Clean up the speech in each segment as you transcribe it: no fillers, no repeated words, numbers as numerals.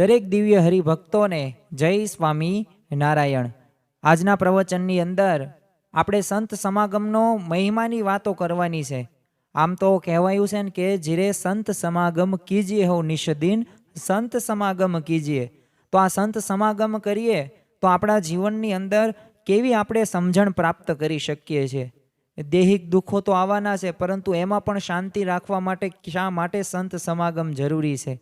દરેક દિવ્ય હરિભક્તોને જય સ્વામી નારાયણ। આજના પ્રવચનની અંદર આપણે સંત સમાગમનો મહિમાની વાતો કરવાની છે। આમ તો કહેવાયું છે ને કે જીરે સંત સમાગમ કીજીએ હો નિષદિન સંત સમાગમ કીજીએ। તો આ સંત સમાગમ કરીએ તો આપણા જીવનની અંદર કેવી આપણે સમજણ પ્રાપ્ત કરી શકીએ છીએ। દેહિક દુઃખો તો આવવાના છે, પરંતુ એમાં પણ શાંતિ રાખવા માટે શા માટે સંત સમાગમ જરૂરી છે?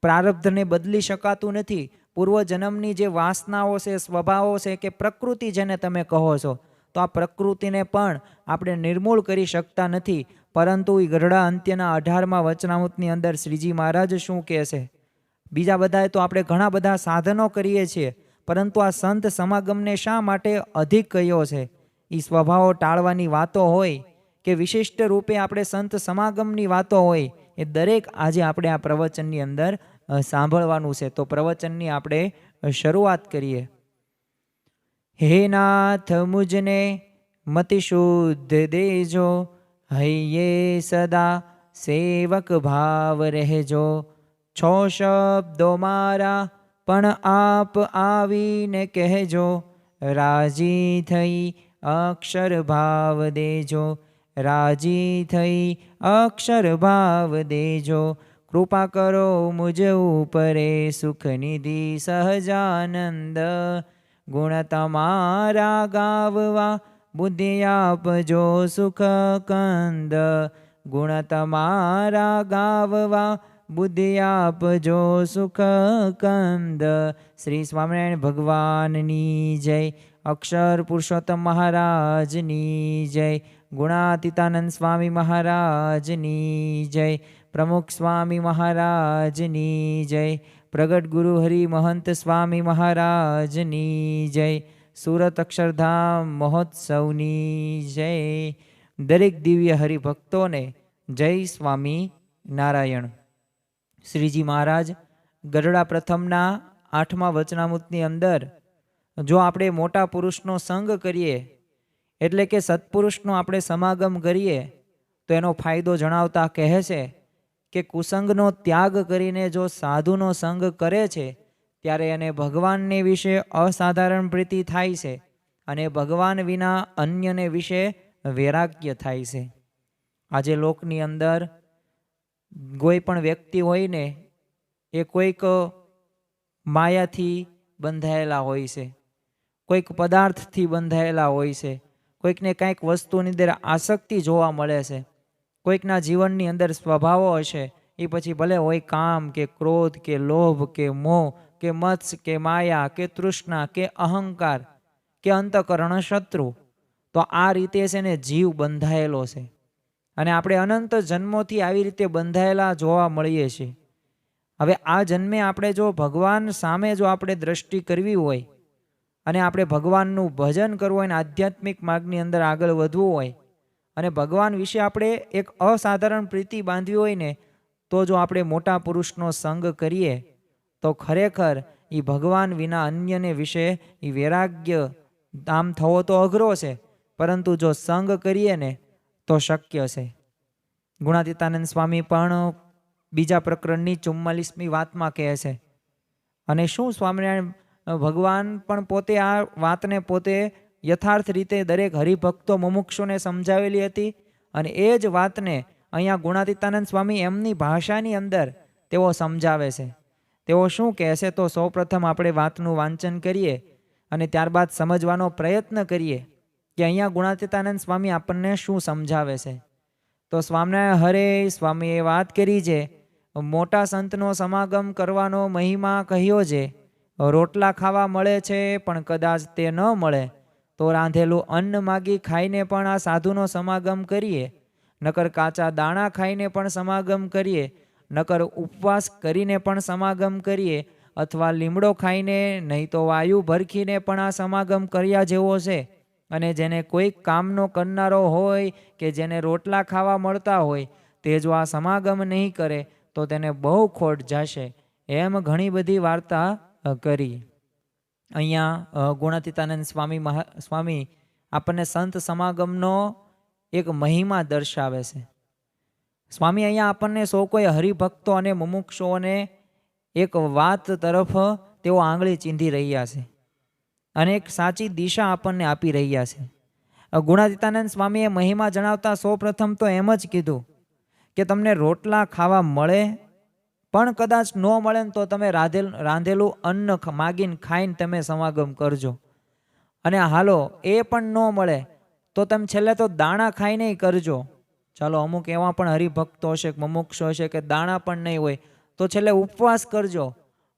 પ્રારબ્ધને બદલી શકાતું નથી। પૂર્વજન્મની જે વાસનાઓ છે, સ્વભાવો છે કે પ્રકૃતિ જેને તમે કહો છો, તો આ પ્રકૃતિને પણ આપણે નિર્મૂળ કરી શકતા નથી। પરંતુ એ ગરડા અંત્યના 18મા વચનામૃતની અંદર શ્રીજી મહારાજ શું કહે છે? બીજા બધાએ તો આપણે ઘણા બધા સાધનો કરીએ છીએ, પરંતુ આ સંત સમાગમને શા માટે અધિક કહ્યો છે? એ સ્વભાવો ટાળવાની વાતો હોય કે વિશિષ્ટ રૂપે આપણે સંત સમાગમની વાતો હોય, એ દરેક આજે આપણે આ પ્રવચનની અંદર સાંભળવાનું છે। તો પ્રવચનની આપણે શરૂઆત કરીએ। હે નાથ મુજને મતિ શુદ્ધ દેજો, હૈયે સદા સેવક ભાવ રહેજો। છો શબ્દો મારા પણ આપ આવીને કહેજો, રાજી થઈ અક્ષર ભાવ દેજો, રાજી થઈ અક્ષર ભાવ દેજો। કૃપા કરો મુજ ઉપરે સુખ નિધિ સહજાનંદ, ગુણ તમારા ગાવવા બુદ્ધિ આપજો સુખ કંદ, ગુણ તમારા ગાવવા બુદ્ધિ આપજો સુખ કંદ। શ્રી સ્વામિનારાયણ ભગવાનની જય। અક્ષર પુરુષોત્તમ મહારાજની જય। ગુણાતીતાનંદ સ્વામી મહારાજની જય। પ્રમુખ સ્વામી મહારાજની જય। પ્રગટ ગુરુ હરિ મહંત સ્વામી મહારાજની જય। સુરત અક્ષરધામ મહોત્સવની જય। દરેક દિવ્ય હરિભક્તોને જય સ્વામી નારાયણ। શ્રીજી મહારાજ ગરડા પ્રથમના 8મા વચનામૃતની અંદર જો આપણે મોટા પુરુષનો સંગ કરીએ, એટલે કે સત્પુરુષનો આપણે સમાગમ કરીએ, તો એનો ફાયદો જણાવતા કહે છે કે કુસંગનો ત્યાગ કરીને જો સાધુનો સંગ કરે છે, ત્યારે એને ભગવાનને વિશે અસાધારણ પ્રીતિ થાય છે અને ભગવાન વિના અન્યને વિશે વૈરાગ્ય થાય છે। આજે લોકની અંદર કોઈ પણ વ્યક્તિ હોય ને, એ કોઈક માયાથી બંધાયેલા હોય છે, કોઈક પદાર્થથી બંધાયેલા હોય છે, કોઈકને કાંઈક વસ્તુની અંદર આસક્તિ જોવા મળે છે, કોઈકના જીવનની અંદર સ્વભાવો હશે, એ પછી ભલે હોય કામ કે ક્રોધ કે લોભ કે મોહ કે મત્સ કે માયા કે તૃષ્ણા કે અહંકાર કે અંતઃકરણ શત્રુ, તો આ રીતે છે ને જીવ બંધાયેલો છે અને આપણે અનંત જન્મોથી આવી રીતે બંધાયેલા જોવા મળીએ છીએ। હવે આ જન્મે આપણે જો ભગવાન સામે જો આપણે દ્રષ્ટિ કરવી હોય અને આપણે ભગવાનનું ભજન કરવું હોય અને આધ્યાત્મિક માર્ગની અંદર આગળ વધવું હોય અને ભગવાન વિશે આપણે એક અસાધારણ પ્રીતિ બાંધવી હોય ને, તો જો આપણે મોટા પુરુષનો સંગ કરીએ તો ખરેખર એ ભગવાન વિના અન્યને વિશે એ વૈરાગ્ય આમ થવો તો અઘરો છે, પરંતુ જો સંગ કરીએ ને તો શક્ય છે। ગુણાતીતાનંદ સ્વામી પણ બીજા પ્રકરણની 44મી વાતમાં કહે છે, અને શું સ્વામિનારાયણ ભગવાન પણ પોતે આ વાતને પોતે યથાર્થ રીતે દરેક હરિભક્તો મુમુક્ષુને સમજાવેલી હતી, અને એ જ વાતને અહીંયા ગુણાતીતાનંદ સ્વામી એમની ભાષાની અંદર તેઓ સમજાવે છે। તેઓ શું કહે છે? તો સૌપ્રથમ આપણે વાતનું વાંચન કરીએ અને ત્યારબાદ સમજવાનો પ્રયત્ન કરીએ કે અહીંયા ગુણાતીતાનંદ સ્વામી આપણને શું સમજાવે છે। તો સ્વામિનારાયણ હરે સ્વામીએ વાત કરી છે, મોટા સંતનો સમાગમ કરવાનો મહિમા કહ્યો છે। રોટલા ખાવા મળે છે પણ કદાચ તે ન મળે તો રાંધેલું અન્ન માગી ખાઈને પણ આ સાધુનો સમાગમ કરીએ, નકર કાચા દાણા ખાઈને પણ સમાગમ કરીએ, નકર ઉપવાસ કરીને પણ સમાગમ કરીએ, અથવા લીમડો ખાઈને નહીં તો વાયુ ભરખીને પણ આ સમાગમ કર્યા જેવો છે। અને જેને કોઈ કામનો કરનારો હોય કે જેને રોટલા ખાવા મળતા હોય, તે જો આ સમાગમ નહીં કરે તો તેને બહુ ખોટ જશે, એમ ઘણી બધી વાર્તા કરી। અહીંયા ગુણાતીતાનંદ સ્વામી આપણને સંત સમાગમનો એક મહિમા દર્શાવે છે। સ્વામી અહીંયા આપણને સૌ કોઈ હરિભક્તો અને મુમુક્ષુઓને એક વાત તરફ તેઓ આંગળી ચીંધી રહ્યા છે અને એક સાચી દિશા આપણને આપી રહ્યા છે. ગુણાતીતાનંદ સ્વામીએ મહિમા જણાવતા સૌ પ્રથમ તો એમ જ કીધું કે તમને રોટલા ખાવા મળે પણ કદાચ ન મળે ને તો તમે રાંધેલું અન્ન માગીને ખાઈને તમે સમાગમ કરજો. અને હાલો એ પણ ન મળે તો તમે છેલ્લે તો દાણા ખાઈને કરજો. ચાલો અમુક એવા પણ હરિભક્તો હશે, મુમુક્ષુ હશે કે દાણા પણ નહીં હોય તો છેલ્લે ઉપવાસ કરજો.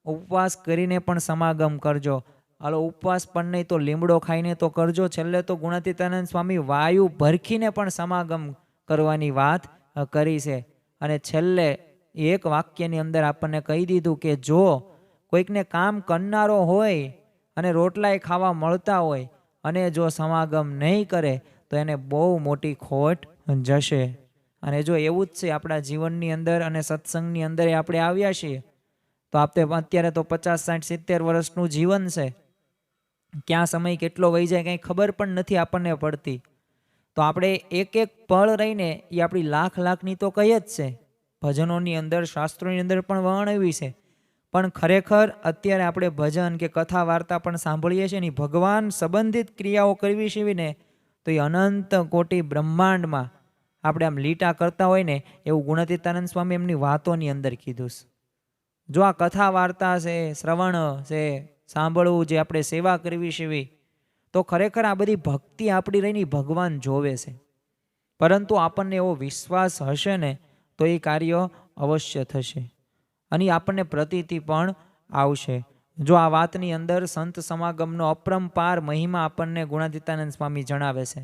ઉપવાસ કરીને પણ સમાગમ કરજો. હાલો ઉપવાસ પણ નહીં તો લીમડો ખાઈને તો કરજો. છેલ્લે તો ગુણાતીતાનંદ સ્વામી વાયુ ભરખીને પણ સમાગમ કરવાની વાત કરી છે. અને છેલ્લે એક વાક્યની અંદર આપણને કહી દીધું કે જો કોઈકને કામ કરનારો હોય અને રોટલાય ખાવા મળતા હોય અને જો સમાગમ નહીં કરે તો એને બહુ મોટી ખોટ જશે. અને જો એવું જ છે આપણા જીવનની અંદર અને સત્સંગની અંદર આપણે આવ્યા છીએ તો આપણે અત્યારે તો 50, 60, 70 વર્ષનું જીવન છે. ક્યાં સમય કેટલો વહી જાય કંઈ ખબર પણ નથી આપણને પડતી. તો આપણે એક એક પળ રહીને એ આપણી લાખની તો કહી જ છે. ભજનોની અંદર, શાસ્ત્રોની અંદર પણ વર્ણવી છે. પણ ખરેખર અત્યારે આપણે ભજન કે કથા વાર્તા પણ સાંભળીએ છીએ ને ભગવાન સંબંધિત ક્રિયાઓ કરવી છે ને તો એ અનંત કોટી બ્રહ્માંડમાં આપણે આમ લીટા કરતા હોય ને એવું ગુણાતીતાનંદ સ્વામી એમની વાતોની અંદર કીધું છે. જો આ કથા વાર્તા છે, શ્રવણ છે, સાંભળવું, જે આપણે સેવા કરવી છે તો ખરેખર આ બધી ભક્તિ આપણી રહીને ભગવાન જોવે છે. પરંતુ આપણને એવો વિશ્વાસ હશે ને તો એ કાર્ય અવશ્ય થશે અને આપણને પ્રતીતિ પણ આવશે. જો આ વાતની અંદર સંત સમાગમનો અપરંપાર મહિમા આપણને ગુણાતીતાનંદ સ્વામી જણાવે છે.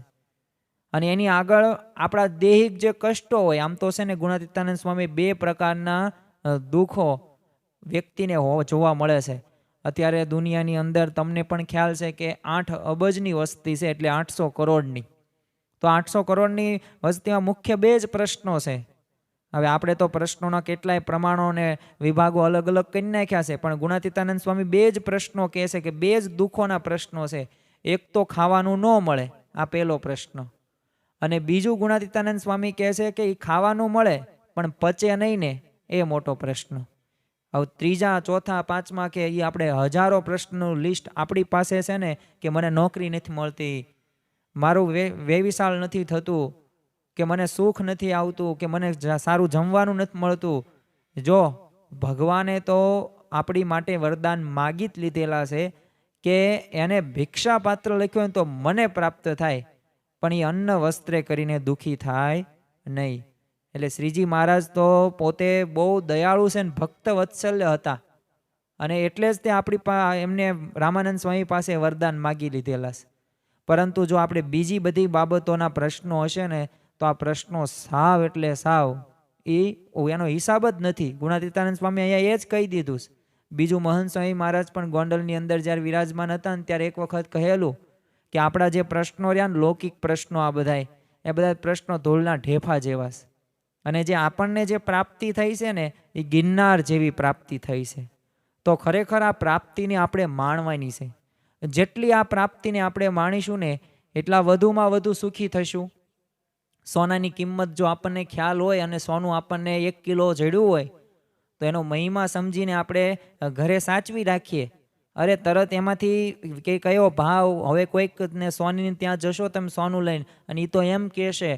અને એની આગળ આપણા દેહિક જે કષ્ટો હોય, આમ તો છે ને ગુણાતીતાનંદ સ્વામી 2 પ્રકારના દુઃખો વ્યક્તિને જોવા મળે છે. અત્યારે દુનિયાની અંદર તમને પણ ખ્યાલ છે કે 8 અબજની વસ્તી છે, એટલે 800 કરોડની. તો 800 કરોડની વસ્તીમાં મુખ્ય 2 જ પ્રશ્નો છે. હવે આપણે તો પ્રશ્નોના કેટલાય પ્રમાણો અને વિભાગો અલગ અલગ કરી નાખ્યા છે, પણ ગુણાતીતાનંદ સ્વામી 2 જ પ્રશ્નો કહે છે કે 2 જ દુઃખોના પ્રશ્નો છે. એક તો ખાવાનું ન મળે, આ પહેલો પ્રશ્ન. અને બીજું ગુણાતીતાનંદ સ્વામી કહે છે કે એ ખાવાનું મળે પણ પચે નહીં ને, એ મોટો પ્રશ્ન. હવે ત્રીજા, ચોથા, પાંચમા કે એ આપણે હજારો પ્રશ્નનું લિસ્ટ આપણી પાસે છે ને કે મને નોકરી નથી મળતી, મારું વ્યવસાય નથી થતું, કે મને સુખ નથી આવતું, કે મને સારું જમવાનું નથી મળતું. જો ભગવાને તો આપણી માટે વરદાન માગી જ લીધેલા છે કે એને ભિક્ષા પાત્ર લખ્યો હોય તો મને પ્રાપ્ત થાય, પણ એ અન્ન વસ્ત્રે કરીને દુઃખી થાય નહીં. એટલે શ્રીજી મહારાજ તો પોતે બહુ દયાળુ છે ને ભક્ત વત્સલ્ય હતા અને એટલે જ તે આપણી એમને રામાનંદ સ્વામી પાસે વરદાન માગી લીધેલા છે. પરંતુ જો આપણે બીજી બધી બાબતોના પ્રશ્નો હશે ને તો આ પ્રશ્નો સાવ એટલે સાવ એનો હિસાબ જ નથી. ગુણાતીતાનંદ સ્વામી અહીંયા એ જ કહી દીધું છે. બીજું મહંત સ્વામી મહારાજ પણ ગોંડલની અંદર જ્યારે વિરાજમાન હતા ને ત્યારે એક વખત કહેલું કે આપણા જે પ્રશ્નો રહ્યા ને લૌકિક પ્રશ્નો, આ બધા પ્રશ્નો ધૂળના ઢેફા જેવા છે અને જે આપણને જે પ્રાપ્તિ થઈ છે ને એ ગિરનાર જેવી પ્રાપ્તિ થઈ છે. તો ખરેખર આ પ્રાપ્તિને આપણે માણવાની છે. જેટલી આ પ્રાપ્તિને આપણે માણીશું ને એટલા વધુમાં વધુ સુખી થશું. સોનાની કિંમત જો આપણને ખ્યાલ હોય અને સોનું આપણને 1 કિલો જડ્યું હોય તો એનો મહિમા સમજીને આપણે ઘરે સાચવી રાખીએ. અરે તરત એમાંથી કે કયો ભાવ, હવે કોઈકને સોનીને ત્યાં જશો તમે સોનું લઈને અને એ તો એમ કહેશે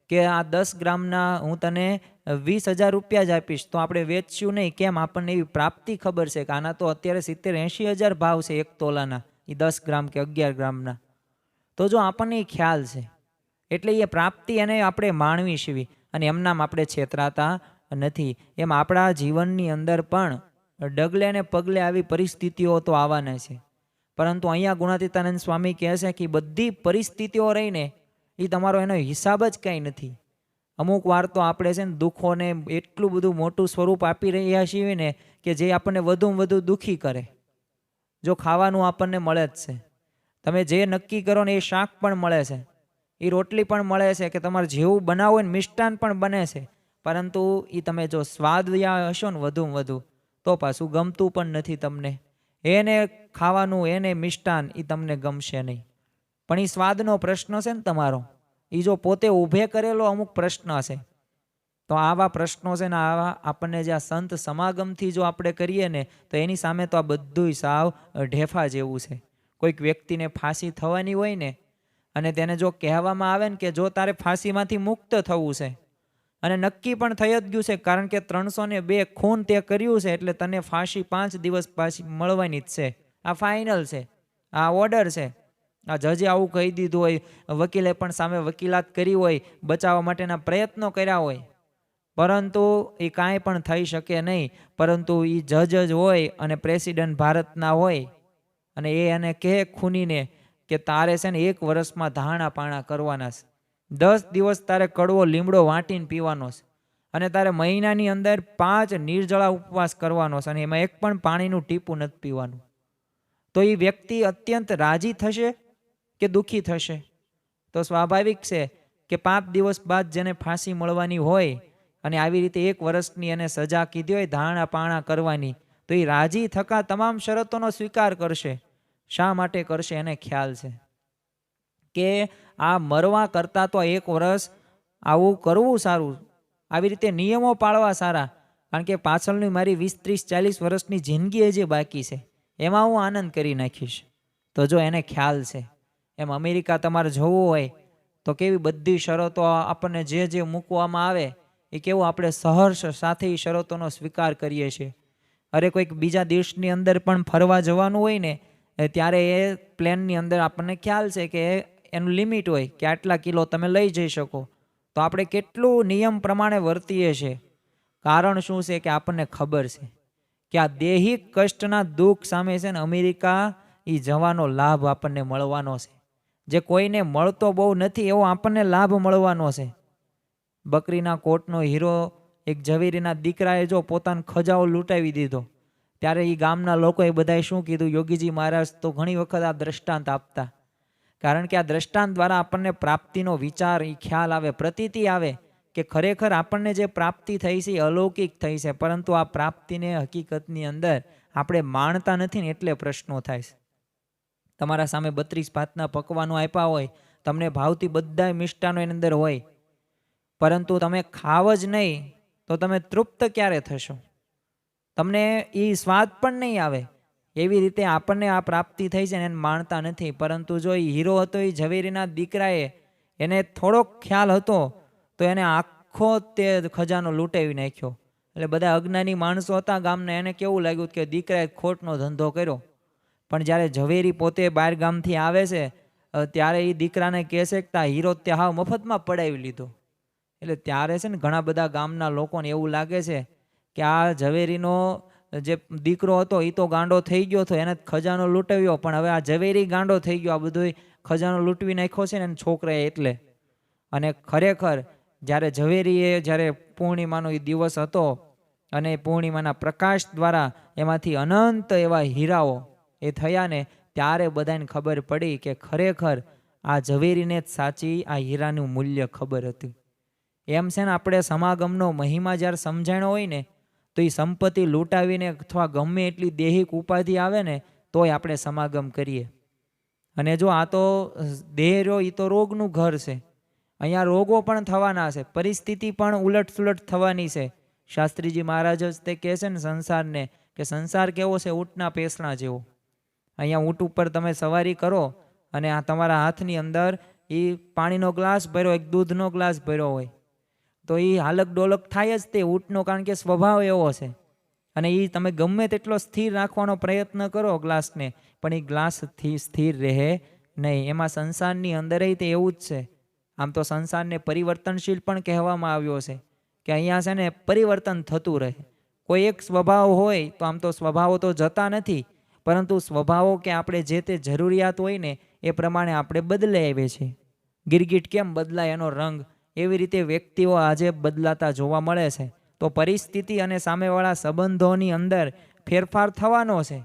કે આ 10 ગ્રામના હું તને 20,000 રૂપિયા જ આપીશ, તો આપણે વેચશું નહીં. કેમ? આપણને એવી પ્રાપ્તિ ખબર છે કે આના તો અત્યારે 70-80 હજાર ભાવ છે 1 તોલાના, એ 10 ગ્રામ કે 11 ગ્રામના. તો જો આપણને એ ખ્યાલ છે એટલે એ પ્રાપ્તિ એને આપણે માણવી છીએ અને એમનામ આપણે છેતરાતા નથી. એમ આપણા જીવનની અંદર પણ ડગલે ને પગલે આવી પરિસ્થિતિઓ તો આવવાના છે. પરંતુ અહીંયા ગુણાતીતાનંદ સ્વામી કહે છે કે બધી પરિસ્થિતિઓ રહીને એ તમારો એનો હિસાબ જ કંઈ નથી. અમુક વાર તો આપણે છે ને દુઃખોને એટલું બધું મોટું સ્વરૂપ આપી રહ્યા છીએ ને કે જે આપણને વધુમાં વધુ દુઃખી કરે. જો ખાવાનું આપણને મળે જ છે, તમે જે નક્કી કરો ને એ શાક પણ મળે છે, એ રોટલી પણ મળે છે, કે તમારે જેવું બનાવો ને મિષ્ટાન પણ બને છે, પરંતુ એ તમે જો સ્વાદ હશો ને વધુમાં વધુ તો પાછું ગમતું પણ નથી તમને. એને ખાવાનું, એને મિષ્ટાન એ તમને ગમશે નહીં. પણ એ સ્વાદનો પ્રશ્ન છે ને તમારો, એ જો પોતે ઊભે કરેલો અમુક પ્રશ્ન છે તો આવા પ્રશ્નો છે ને, આવા આપણને જે આ સંત સમાગમથી જો આપણે કરીએ ને, તો એની સામે તો આ બધુંય સાવ ઢેફા જેવું છે. કોઈક વ્યક્તિને ફાંસી થવાની હોય ને, અને તેને જો કહેવામાં આવે ને કે જો તારે ફાંસીમાંથી મુક્ત થવું છે, અને નક્કી પણ થઈ જ ગયું છે, કારણ કે 302 ખૂન તે કર્યું છે, એટલે તને ફાંસી 5 દિવસ પાછી મળવાની જ છે, આ ફાઇનલ છે, આ ઓર્ડર છે. આ જજે આવું કહી દીધું હોય, વકીલે પણ સામે વકીલાત કરી હોય, બચાવવા માટેના પ્રયત્નો કર્યા હોય, પરંતુ એ કાંઈ પણ થઈ શકે નહીં. પરંતુ એ જજ જ હોય અને પ્રેસિડેન્ટ ભારતના હોય, અને એ એને કહે ખૂનીને કે તારે છે ને 1 વર્ષમાં ધાણા પાણા કરવાના છે, 10 દિવસ તારે કડવો લીમડો વાટીને પીવાનો છે, અને તારે મહિનાની અંદર 5 નિર્જળા ઉપવાસ કરવાનો છે, અને એમાં એક પણ પાણીનું ટીપું નથી પીવાનું. તો એ વ્યક્તિ અત્યંત રાજી થશે કે દુઃખી થશે? તો સ્વાભાવિક છે કે 5 દિવસ બાદ જેને ફાંસી મળવાની હોય, અને આવી રીતે 1 વર્ષની એને સજા કીધી હોય ધાણા પાણા કરવાની, તો એ રાજી થકા તમામ શરતોનો સ્વીકાર કરશે. શા માટે કરશે? એને ખ્યાલ છે કે આ મરવા કરતાં તો 1 વર્ષ આવું કરવું સારું, આવી રીતે નિયમો પાળવા સારા, કારણ કે પાછળની મારી 20, 30, 40 વર્ષની જિંદગી હજી બાકી છે, એમાં હું આનંદ કરી નાખીશ. તો જો એને ખ્યાલ છે, એમ અમેરિકા તમારે જવું હોય તો કેવી બધી શરતો આપણને જે મૂકવામાં આવે એ કેવું આપણે સહર્ષ સાથે એ શરતોનો સ્વીકાર કરીએ છીએ. અરે કોઈક બીજા દેશની અંદર પણ ફરવા જવાનું હોય ને, ત્યારે એ પ્લેનની અંદર આપણને ખ્યાલ છે કે એનું લિમિટ હોય કે આટલા કિલો તમે લઈ જઈ શકો. તો આપણે કેટલું નિયમ પ્રમાણે વર્તીએ છીએ. કારણ શું છે કે આપણને ખબર છે કે આ દૈહિક કષ્ટના દુઃખ સામે છે ને અમેરિકા એ જવાનો લાભ આપણને મળવાનો છે, જે કોઈને મળતો બહુ નથી એવો આપણને લાભ મળવાનો છે. બકરીના કોટનો હીરો એક ઝવેરીના દીકરાએ જો પોતાનો ખજાઓ લૂંટાવી દીધો, ત્યારે એ ગામના લોકોએ બધાએ શું કીધું? યોગીજી મહારાજ તો ઘણી વખત આ દ્રષ્ટાંત આપતા, કારણ કે આ દ્રષ્ટાંત દ્વારા આપણને પ્રાપ્તિનો વિચાર, એ ખ્યાલ આવે, પ્રતીતિ આવે કે ખરેખર આપણને જે પ્રાપ્તિ થઈ છે એ અલૌકિક થઈ છે, પરંતુ આ પ્રાપ્તિને હકીકતની અંદર આપણે માણતા નથી ને, એટલે પ્રશ્નો થાય છે. તમારા સામે 32 ભાતના પકવાનો આપ્યા હોય, તમને ભાવથી બધા મિષ્ટાનો એની અંદર હોય, પરંતુ તમે ખાવ જ નહીં તો તમે તૃપ્ત ક્યારે થશો? તમને એ સ્વાદ પણ નહીં આવે. એવી રીતે આપણને આ પ્રાપ્તિ થઈ છે ને એને માણતા નથી. પરંતુ જો એ હીરો હતો, એ ઝવેરીના દીકરાએ એને થોડોક ખ્યાલ હતો તો એને આખો તે ખજાનો લૂંટાવી નાખ્યો. એટલે બધા અજ્ઞાની માણસો હતા ગામના, એને કેવું લાગ્યું કે દીકરાએ ખોટનો ધંધો કર્યો. પણ જ્યારે ઝવેરી પોતે બહાર ગામથી આવે છે, ત્યારે એ દીકરાને કહે છે કે આ હીરો તે હાવ મફતમાં પડાવી લીધો. એટલે ત્યારે છે ને ઘણા બધા ગામના લોકોને એવું લાગે છે કે આ ઝવેરીનો જે દીકરો હતો એ તો ગાંડો થઈ ગયો હતો, એને ખજાનો લૂંટાવ્યો, પણ હવે આ ઝવેરી ગાંડો થઈ ગયો, આ બધો ખજાનો લૂંટવી નાખ્યો છે ને છોકરાએ એટલે. અને ખરેખર જ્યારે પૂર્ણિમાનો એ દિવસ હતો અને પૂર્ણિમાના પ્રકાશ દ્વારા એમાંથી અનંત એવા હીરાઓ એ થયા ને, ત્યારે બધાને ખબર પડી કે ખરેખર આ ઝવેરીને જ સાચી આ હીરાનું મૂલ્ય ખબર હતી. એમ છે ને, આપણે સમાગમનો મહિમા જ્યારે સમજાણો હોય ને, તો એ સંપત્તિ લૂંટાવીને અથવા ગમે એટલી દૈહિક ઉપાધિ આવે ને તોય આપણે સમાગમ કરીએ. અને જો આ તો દેહ રહ્યો એ તો રોગનું ઘર છે, અહીંયા રોગો પણ થવાના છે, પરિસ્થિતિ પણ ઉલટસુલટ થવાની છે. શાસ્ત્રીજી મહારાજ જ તે કહે છે ને સંસારને, કે સંસાર કેવો છે? ઊંટના પેસણા જેવો. અહીંયા ઊંટ ઉપર તમે સવારી કરો અને આ તમારા હાથની અંદર એ પાણીનો ગ્લાસ ભર્યો, એક દૂધનો ગ્લાસ ભર્યો હોય, તો એ હાલક ડોલક થાય જ તે ઊંટનો, કારણ કે સ્વભાવ એવો છે. અને એ તમે ગમે તેટલો સ્થિર રાખવાનો પ્રયત્ન કરો ગ્લાસને, પણ એ ગ્લાસથી સ્થિર રહે નહીં. એમાં સંસારની અંદર તે એવું જ છે. આમ તો સંસારને પરિવર્તનશીલ પણ કહેવામાં આવ્યો છે, કે અહીંયા છે ને પરિવર્તન થતું રહે. કોઈ એક સ્વભાવ હોય તો આમ તો સ્વભાવો તો જતા નથી, પરંતુ સ્વભાવો કે આપણે જે તે જરૂરિયાત હોય ને એ પ્રમાણે આપણે બદલાઈ આવીએ છીએ. ગિરગીટ કેમ બદલાય એનો રંગ, એવી રીતે વ્યક્તિઓ આજે બદલાતા જોવા મળે છે. તો પરિસ્થિતિ અને સામેવાળા સંબંધોની અંદર ફેરફાર થવાનો છે,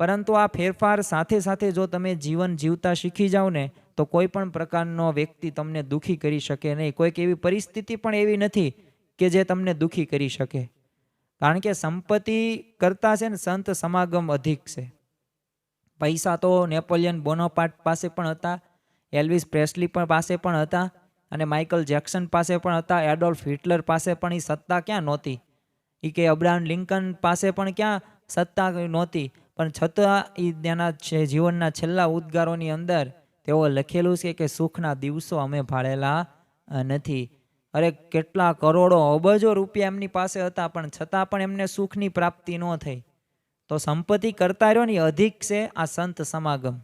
પરંતુ આ ફેરફાર સાથે સાથે જો તમે જીવન જીવતા શીખી જાઓ ને, તો કોઈ પણ પ્રકારનો વ્યક્તિ તમને દુઃખી કરી શકે નહીં. કોઈક એવી પરિસ્થિતિ પણ એવી નથી કે જે તમને દુઃખી કરી શકે, કારણ કે સંપત્તિ કરતાં છે ને સંત સમાગમ અધિક છે. પૈસા તો નેપોલિયન બોનાપાર્ટ પાસે પણ હતા, એલ્વિસ પ્રેસ્લી પણ પાસે પણ હતા, અને માઇકલ જેક્સન પાસે પણ હતા, એડોલ્ફ હિટલર પાસે પણ એ સત્તા ક્યાં નહોતી, એ કે અબ્રાહમ લિંકન પાસે પણ ક્યાં સત્તા નહોતી, પણ છતાં એ તેના જીવનના છેલ્લા ઉદ્ગારોની અંદર તેઓ લખેલું છે કે સુખના દિવસો અમે ભાળેલા નથી. અરે કેટલા કરોડો અબજો રૂપિયા એમની પાસે હતા, પણ છતાં પણ એમને સુખની પ્રાપ્તિ ન થઈ. તો સંપત્તિ કરતા રહ્યો ને અધિક છે આ સંત સમાગમ.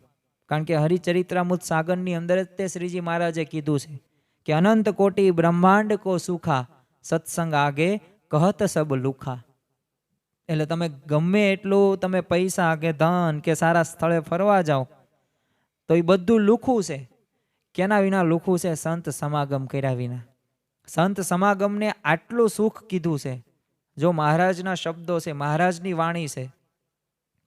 કારણ કે હરિચરિત્રામૃત સાગરની અંદર જ તે શ્રીજી મહારાજે કીધું છે કે અનંત કોટી બ્રહ્માંડ કો સુખા, સત્સંગ આગે કહત સબ લુખા. એટલે તમે ગમે એટલું તમે પૈસા કે ધન કે સારા સ્થળે ફરવા જાઓ તો એ બધું લુખું છે. કેના વિના લુખું છે? સંત સમાગમ કર્યા વિના. સંત સમાગમને આટલું સુખ કીધું છે. જો મહારાજના શબ્દો છે, મહારાજની વાણી છે,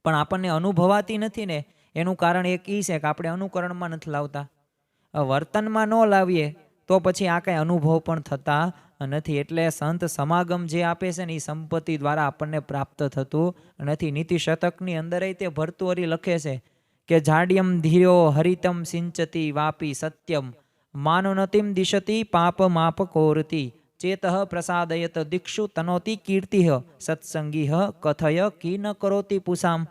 પણ આપણને અનુભવાતી નથી ને, એનું કારણ એક એ છે કે આપણે અનુકરણમાં નથી લાવતા. વર્તનમાં ન લાવીએ તો પછી આ કાંઈ અનુભવ પણ થતા નથી. એટલે સંત સમાગમ જે આપે છે ને એ સંપત્તિ દ્વારા આપણને પ્રાપ્ત થતું નથી. નીતિ શતકની અંદર તે ભર્તુહરી લખે છે કે જાડ્યમ ધીર્યો હરિતમ સિંચતી વાપી સત્યમ માનોનતિમ દિશતી પાપ માપ કોરતી ચેતઃ પ્રસાદયત દીક્ષુ તનોતી કીર્તિહ સત્સંગીહ કથય કી ન કરોતી પુષામ.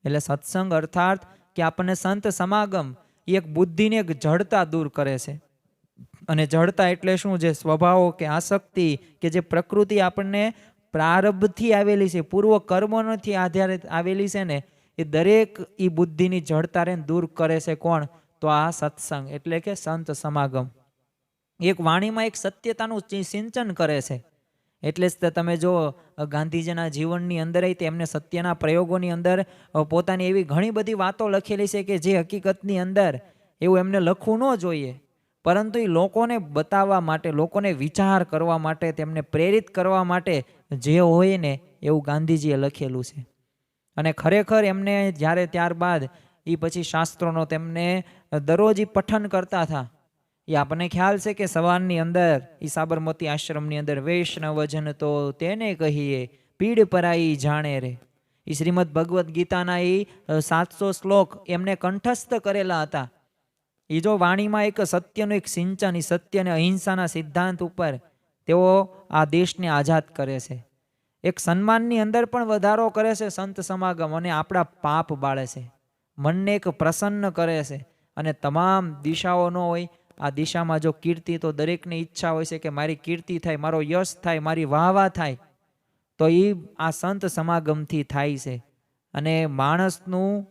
એટલે સત્સંગ અર્થાત કે આપણને સંત સમાગમ એક બુદ્ધિને એક જડતા દૂર કરે છે. અને જડતા એટલે શું? જે સ્વભાવો કે આસક્તિ કે જે પ્રકૃતિ આપણને પ્રારબ્ધથી આવેલી છે, પૂર્વ કર્મોથી આધારિત આવેલી છે ને, એ દરેક એ બુદ્ધિની જડતા રે દૂર કરે છે. કોણ? તો આ સત્સંગ એટલે કે સંત સમાગમ. એક વાણીમાં એક સત્યતાનું સિંચન કરે છે. એટલે જ તમે જો ગાંધીજીના જીવનની અંદર એમને સત્યના પ્રયોગોની અંદર પોતાની એવી ઘણી બધી વાતો લખેલી છે કે જે હકીકતની અંદર એવું એમને લખવું ન જોઈએ, પરંતુ એ લોકોને બતાવવા માટે, લોકોને વિચાર કરવા માટે, તેમને પ્રેરિત કરવા માટે જે હોય ને એવું ગાંધીજીએ લખેલું છે. અને ખરેખર એમને જ્યારે ત્યારબાદ એ પછી શાસ્ત્રોનો તેમને દરરોજ પઠન કરતા હતા. એ આપણને ખ્યાલ છે કે સવારની અંદર એ સાબરમતી આશ્રમની અંદર વૈષ્ણવજન તો તેને કહીએ પીડ પરાઈ જાણે રે. એ શ્રીમદ ભગવદ્ ગીતાના એ 700 શ્લોક એમને કંઠસ્થ કરેલા હતા. એ જો વાણીમાં એક સત્યનું એક સિંચન, એ સત્ય અને અહિંસાના સિદ્ધાંત ઉપર તેઓ આ દેશને આઝાદ કરે છે. એક સન્માનની અંદર પણ વધારો કરે છે સંત સમાગમ, અને આપણા પાપ બાળે છે, મનને એક પ્રસન્ન કરે છે. અને તમામ દિશાઓ ન હોય, આ દિશામાં જો કીર્તિ, તો દરેકની ઈચ્છા હોય છે કે મારી કીર્તિ થાય, મારો યશ થાય, મારી વાહવા થાય, તો એ આ સંત સમાગમથી થાય છે. અને માણસનું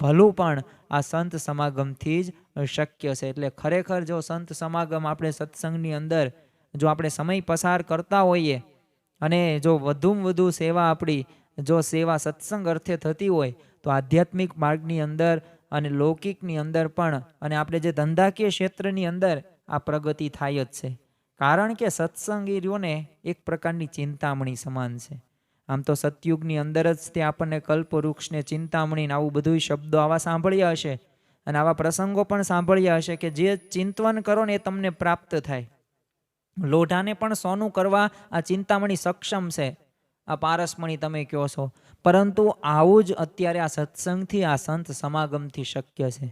ભલું પણ આ સંત સમાગમથી જ શક્ય છે. એટલે ખરેખર જો સંત સમાગમ આપણે સત્સંગની અંદર જો આપણે સમય પસાર કરતા હોઈએ અને જો વધુમાં વધુ સેવા આપણી જો સેવા સત્સંગ અર્થે થતી હોય તો આધ્યાત્મિક માર્ગની અંદર અને લૌકિકની અંદર પણ, અને આપણે જે ધંધાકીય ક્ષેત્રની અંદર આ પ્રગતિ થાય જ છે. કારણ કે સત્સંગ એ રહ્યો ને એક પ્રકારની ચિંતામણી સમાન છે. આમ તો સતયુગની અંદર જ તે આપણને કલ્પવૃક્ષને, ચિંતામણી, આવું બધું શબ્દો આવા સાંભળ્યા હશે અને આવા પ્રસંગો પણ સાંભળ્યા હશે કે જે ચિંતવન કરો ને એ તમને પ્રાપ્ત થાય. લોઢાને પણ સોનું કરવા આ ચિંતામણી સક્ષમ છે, આ પારસમણી તમે કહો છો. પરંતુ આવું જ અત્યારે આ સત્સંગથી, આ સંત સમાગમથી શક્ય છે.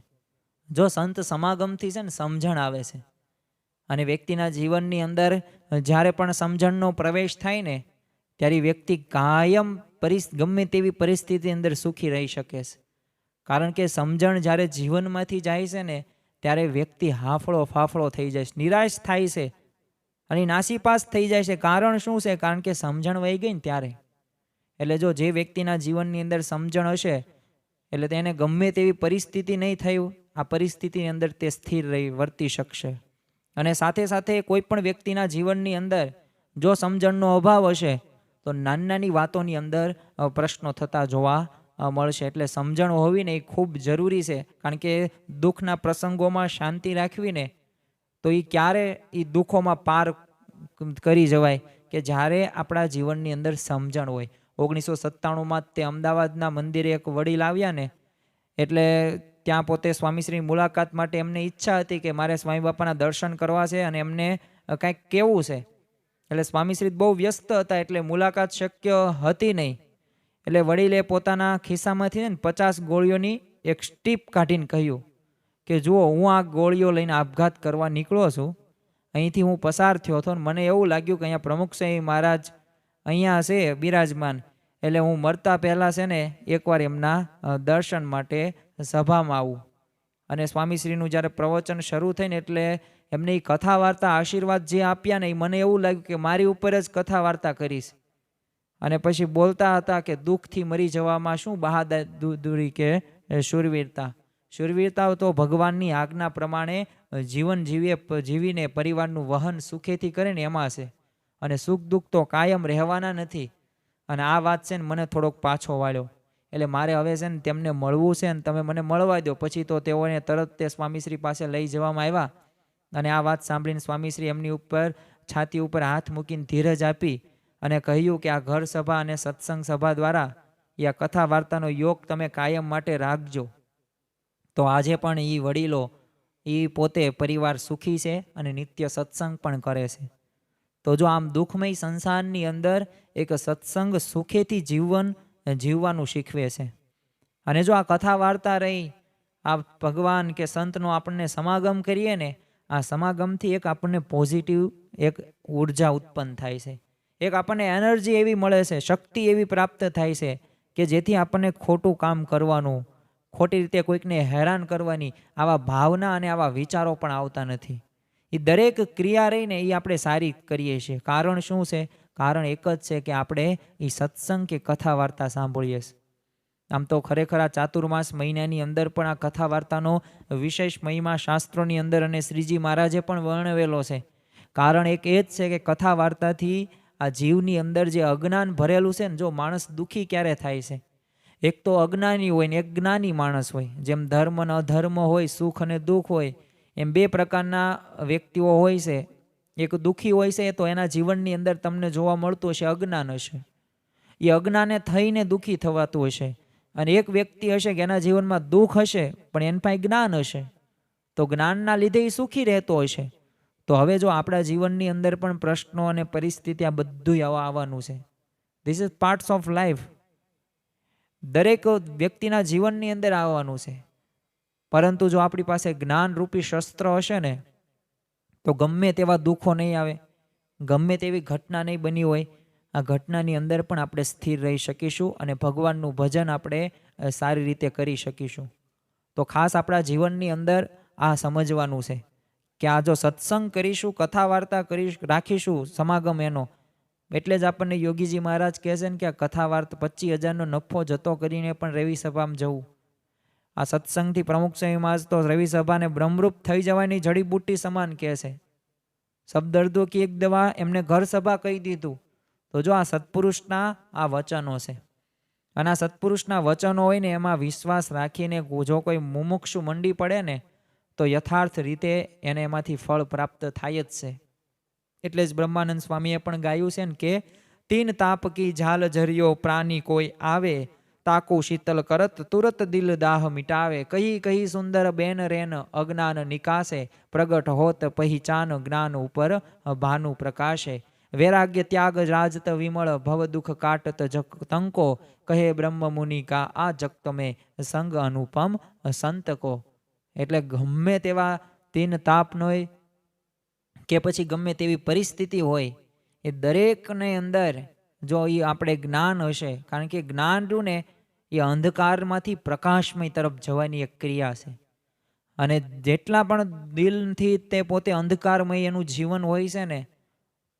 જો સંત સમાગમથી છે ને સમજણ આવે છે, અને વ્યક્તિના જીવનની અંદર જ્યારે પણ સમજણનો પ્રવેશ થાય ને ત્યારે વ્યક્તિ કાયમ ગમે તેવી પરિસ્થિતિ અંદર સુખી રહી શકે છે. કારણ કે સમજણ જ્યારે જીવનમાંથી જાય છે ને ત્યારે વ્યક્તિ હાફળો ફાફળો થઈ જાય છે, નિરાશ થાય છે અને નાસીપાસ થઈ જાય છે. કારણ શું છે? કારણ કે સમજણ વહી ગઈ ને ત્યારે. એટલે જો જે વ્યક્તિના જીવનની અંદર સમજણ હશે એટલે તેને ગમે તેવી પરિસ્થિતિ નહીં થયું, આ પરિસ્થિતિની અંદર તે સ્થિર રહી વર્તી શકશે. અને સાથે સાથે કોઈ પણ વ્યક્તિના જીવનની અંદર જો સમજણનો અભાવ હશે તો નાની નાની વાતોની અંદર પ્રશ્નો થતા જોવા મળશે. એટલે સમજણ હોવી ને એ ખૂબ જરૂરી છે. કારણ કે દુઃખના પ્રસંગોમાં શાંતિ રાખવી ને તો એ ક્યારે એ દુઃખોમાં પાર કરી જવાય કે જ્યારે આપણા જીવનની અંદર સમજણ હોય. 1997માં તે અમદાવાદના મંદિરે એક વડીલ આવ્યા ને, એટલે ત્યાં પોતે સ્વામીશ્રીની મુલાકાત માટે એમને ઈચ્છા હતી કે મારે સ્વામી બાપાના દર્શન કરવા છે અને એમને કાંઈક કહેવું છે. એટલે સ્વામીશ્રી બહુ વ્યસ્ત હતા એટલે મુલાકાત શક્ય હતી નહીં. એટલે વડીલે પોતાના ખિસ્સામાંથી ને 50 ગોળીઓની એક સ્ટીપ કાઢીને કહ્યું કે જુઓ, હું આ ગોળીઓ લઈને આપઘાત કરવા નીકળ્યો છું અહીંથી હું પસાર થયો હતો ને મને એવું લાગ્યું કે અહીંયા પ્રમુખ સ્વામી મહારાજ અહીંયા છે બિરાજમાન, એટલે હું મરતા પહેલાં છે ને એકવાર એમના દર્શન માટે સભામાં આવું. અને સ્વામીશ્રીનું જ્યારે પ્રવચન શરૂ થઈને એટલે એમને એ કથા વાર્તા આશીર્વાદ જે આપ્યા ને એ મને એવું લાગ્યું કે મારી ઉપર જ કથા વાર્તા કરીશ. અને પછી બોલતા હતા કે દુઃખથી મરી જવામાં શું બહાદુરી કે શૂરવીરતા. શૂરવીરતા તો ભગવાનની આજ્ઞા પ્રમાણે જીવન જીવીને પરિવારનું વહન સુખેથી કરે ને એમાં છે. અને સુખ દુઃખ તો કાયમ રહેવાના નથી. અને આ વાત છે ને મને થોડોક પાછો વાળ્યો. એટલે મારે હવે છે ને તેમને મળવું છે ને તમે મને મળવા દો. પછી તો તેઓને તરત તે સ્વામીશ્રી પાસે લઈ જવામાં આવ્યા. અને આ વાત સાંભળીને સ્વામીશ્રી એમની ઉપર છાતી ઉપર હાથ મૂકીને ધીરજ આપી અને કહ્યું કે આ ઘર સભા અને સત્સંગ સભા દ્વારા એ આ કથા વાર્તાનો યોગ તમે કાયમ માટે રાખજો. તો આજે પણ એ વડીલો એ પોતે પરિવાર સુખી છે અને નિત્ય સત્સંગ પણ કરે છે. તો જો આમ દુઃખમય સંસારની અંદર એક સત્સંગ સુખેથી જીવવાનું શીખવે છે. અને જો આ કથા વાર્તા રહી, આ ભગવાન કે સંતનો આપણને સમાગમ કરીએ ને, આ સમાગમથી એક આપણને પોઝિટિવ એક ઉર્જા ઉત્પન્ન થાય છે. એક આપણને એનર્જી એવી મળે છે, શક્તિ એવી પ્રાપ્ત થાય છે કે જેથી આપણને ખોટું કામ કરવાનું, ખોટી રીતે કોઈકને હેરાન કરવાની આવા ભાવના અને આવા વિચારો પણ આવતા નથી. એ દરેક ક્રિયા રહીને એ આપણે સારી કરીએ છીએ. કારણ શું છે? કારણ એક જ છે કે આપણે એ સત્સંગ કે કથા વાર્તા સાંભળીએ છીએ. આમ તો ખરેખર આ ચાતુર્માસ મહિનાની અંદર પણ આ કથા વાર્તાનો વિશેષ મહિમા શાસ્ત્રોની અંદર અને શ્રીજી મહારાજે પણ વર્ણવેલો છે. કારણ એક એ જ છે કે કથા વાર્તાથી આ જીવની અંદર જે અજ્ઞાન ભરેલું છે ને, જો માણસ દુઃખી ક્યારે થાય છે? એક તો અજ્ઞાની હોય ને એક જ્ઞાની માણસ હોય. જેમ ધર્મ અને અધર્મ હોય, સુખ અને દુઃખ હોય, એમ બે પ્રકારના વ્યક્તિઓ હોય છે. એક દુઃખી હોય છે તો એના જીવનની અંદર તમને જોવા મળતું હશે અજ્ઞાન હશે. એ અજ્ઞાને થઈને દુઃખી થવાતું હશે. અને એક વ્યક્તિ હશે કે એના જીવનમાં દુઃખ હશે પણ એની પાસે જ્ઞાન હશે, તો જ્ઞાનના લીધે એ સુખી રહેતો હશે. તો હવે જો આપણા જીવનની અંદર પણ પ્રશ્નો અને પરિસ્થિતિ આ બધું આવવાનું છે. This is parts of life. દરેક વ્યક્તિના જીવનની અંદર આવવાનું છે. પરંતુ જો આપણી પાસે જ્ઞાન રૂપી શસ્ત્ર હશે ને, તો ગમે તેવા દુઃખો નહીં આવે, ગમે તેવી ઘટના નહીં બની હોય, આ ઘટનાની અંદર પણ આપણે સ્થિર રહી શકીશું અને ભગવાનનું ભજન આપણે સારી રીતે કરી શકીશું. તો ખાસ આપણા જીવનની અંદર આ સમજવાનું છે કે આ જો સત્સંગ કરીશું, કથા વાર્તા રાખીશું સમાગમ એનો, એટલે જ આપણને યોગીજી મહારાજ કહે છે ને કે આ કથા વાર્તા 25,000નો નફો જતો કરીને પણ રવિ સભામાં જવું. આ સત્સંગથી પ્રમુખ સ્વામી મહારાજ તો રવિ સભાને બ્રહ્મરૂપ થઈ જવાની જડીબુટ્ટી સમાન કહે છે. શબ્દર્દો કી એક દવા, એમને ઘર સભા કહી દીધું. તો જો આ સત્પુરુષના આ વચનો છે અને આ સત્પુરુષના વચનો હોય ને એમાં વિશ્વાસ રાખીને જો કોઈ મુમુક્ષુ મંડી પડે ને તો યથાર્થ રીતે એને એમાંથી ફળ પ્રાપ્ત થાય જ છે. એટલે જ બ્રહ્માનંદ સ્વામીએ પણ ગાયું છે ને કે તીન તાપ કી ઝાલ ઝરિયો પ્રાણી કોઈ આવે, તાકો શીતલ કરત તુરત દિલ દાહ મિટાવે, કહી કહી સુંદર બેન રેન અજ્ઞાન નિકાસે, પ્રગટ હોત પહેચાન જ્ઞાન ઉપર ભાનુ પ્રકાશે, વૈરાગ્ય ત્યાગ રાજત વિમળ ભવ દુઃખ કાટત તંકો, કહે બ્રહ્મ મુનિ કા આ જગત મેં સંગ અનુપમ સંત કો. એટલે ગમે તેવા તીન તાપનો હોય કે પછી ગમે તેવી પરિસ્થિતિ હોય, એ દરેકને અંદર જો એ આપણે જ્ઞાન હશે, કારણ કે જ્ઞાન રહ્યું ને એ અંધકારમાંથી પ્રકાશમય તરફ જવાની એક ક્રિયા છે. અને જેટલા પણ દિલથી તે પોતે અંધકારમય એનું જીવન હોય છે ને,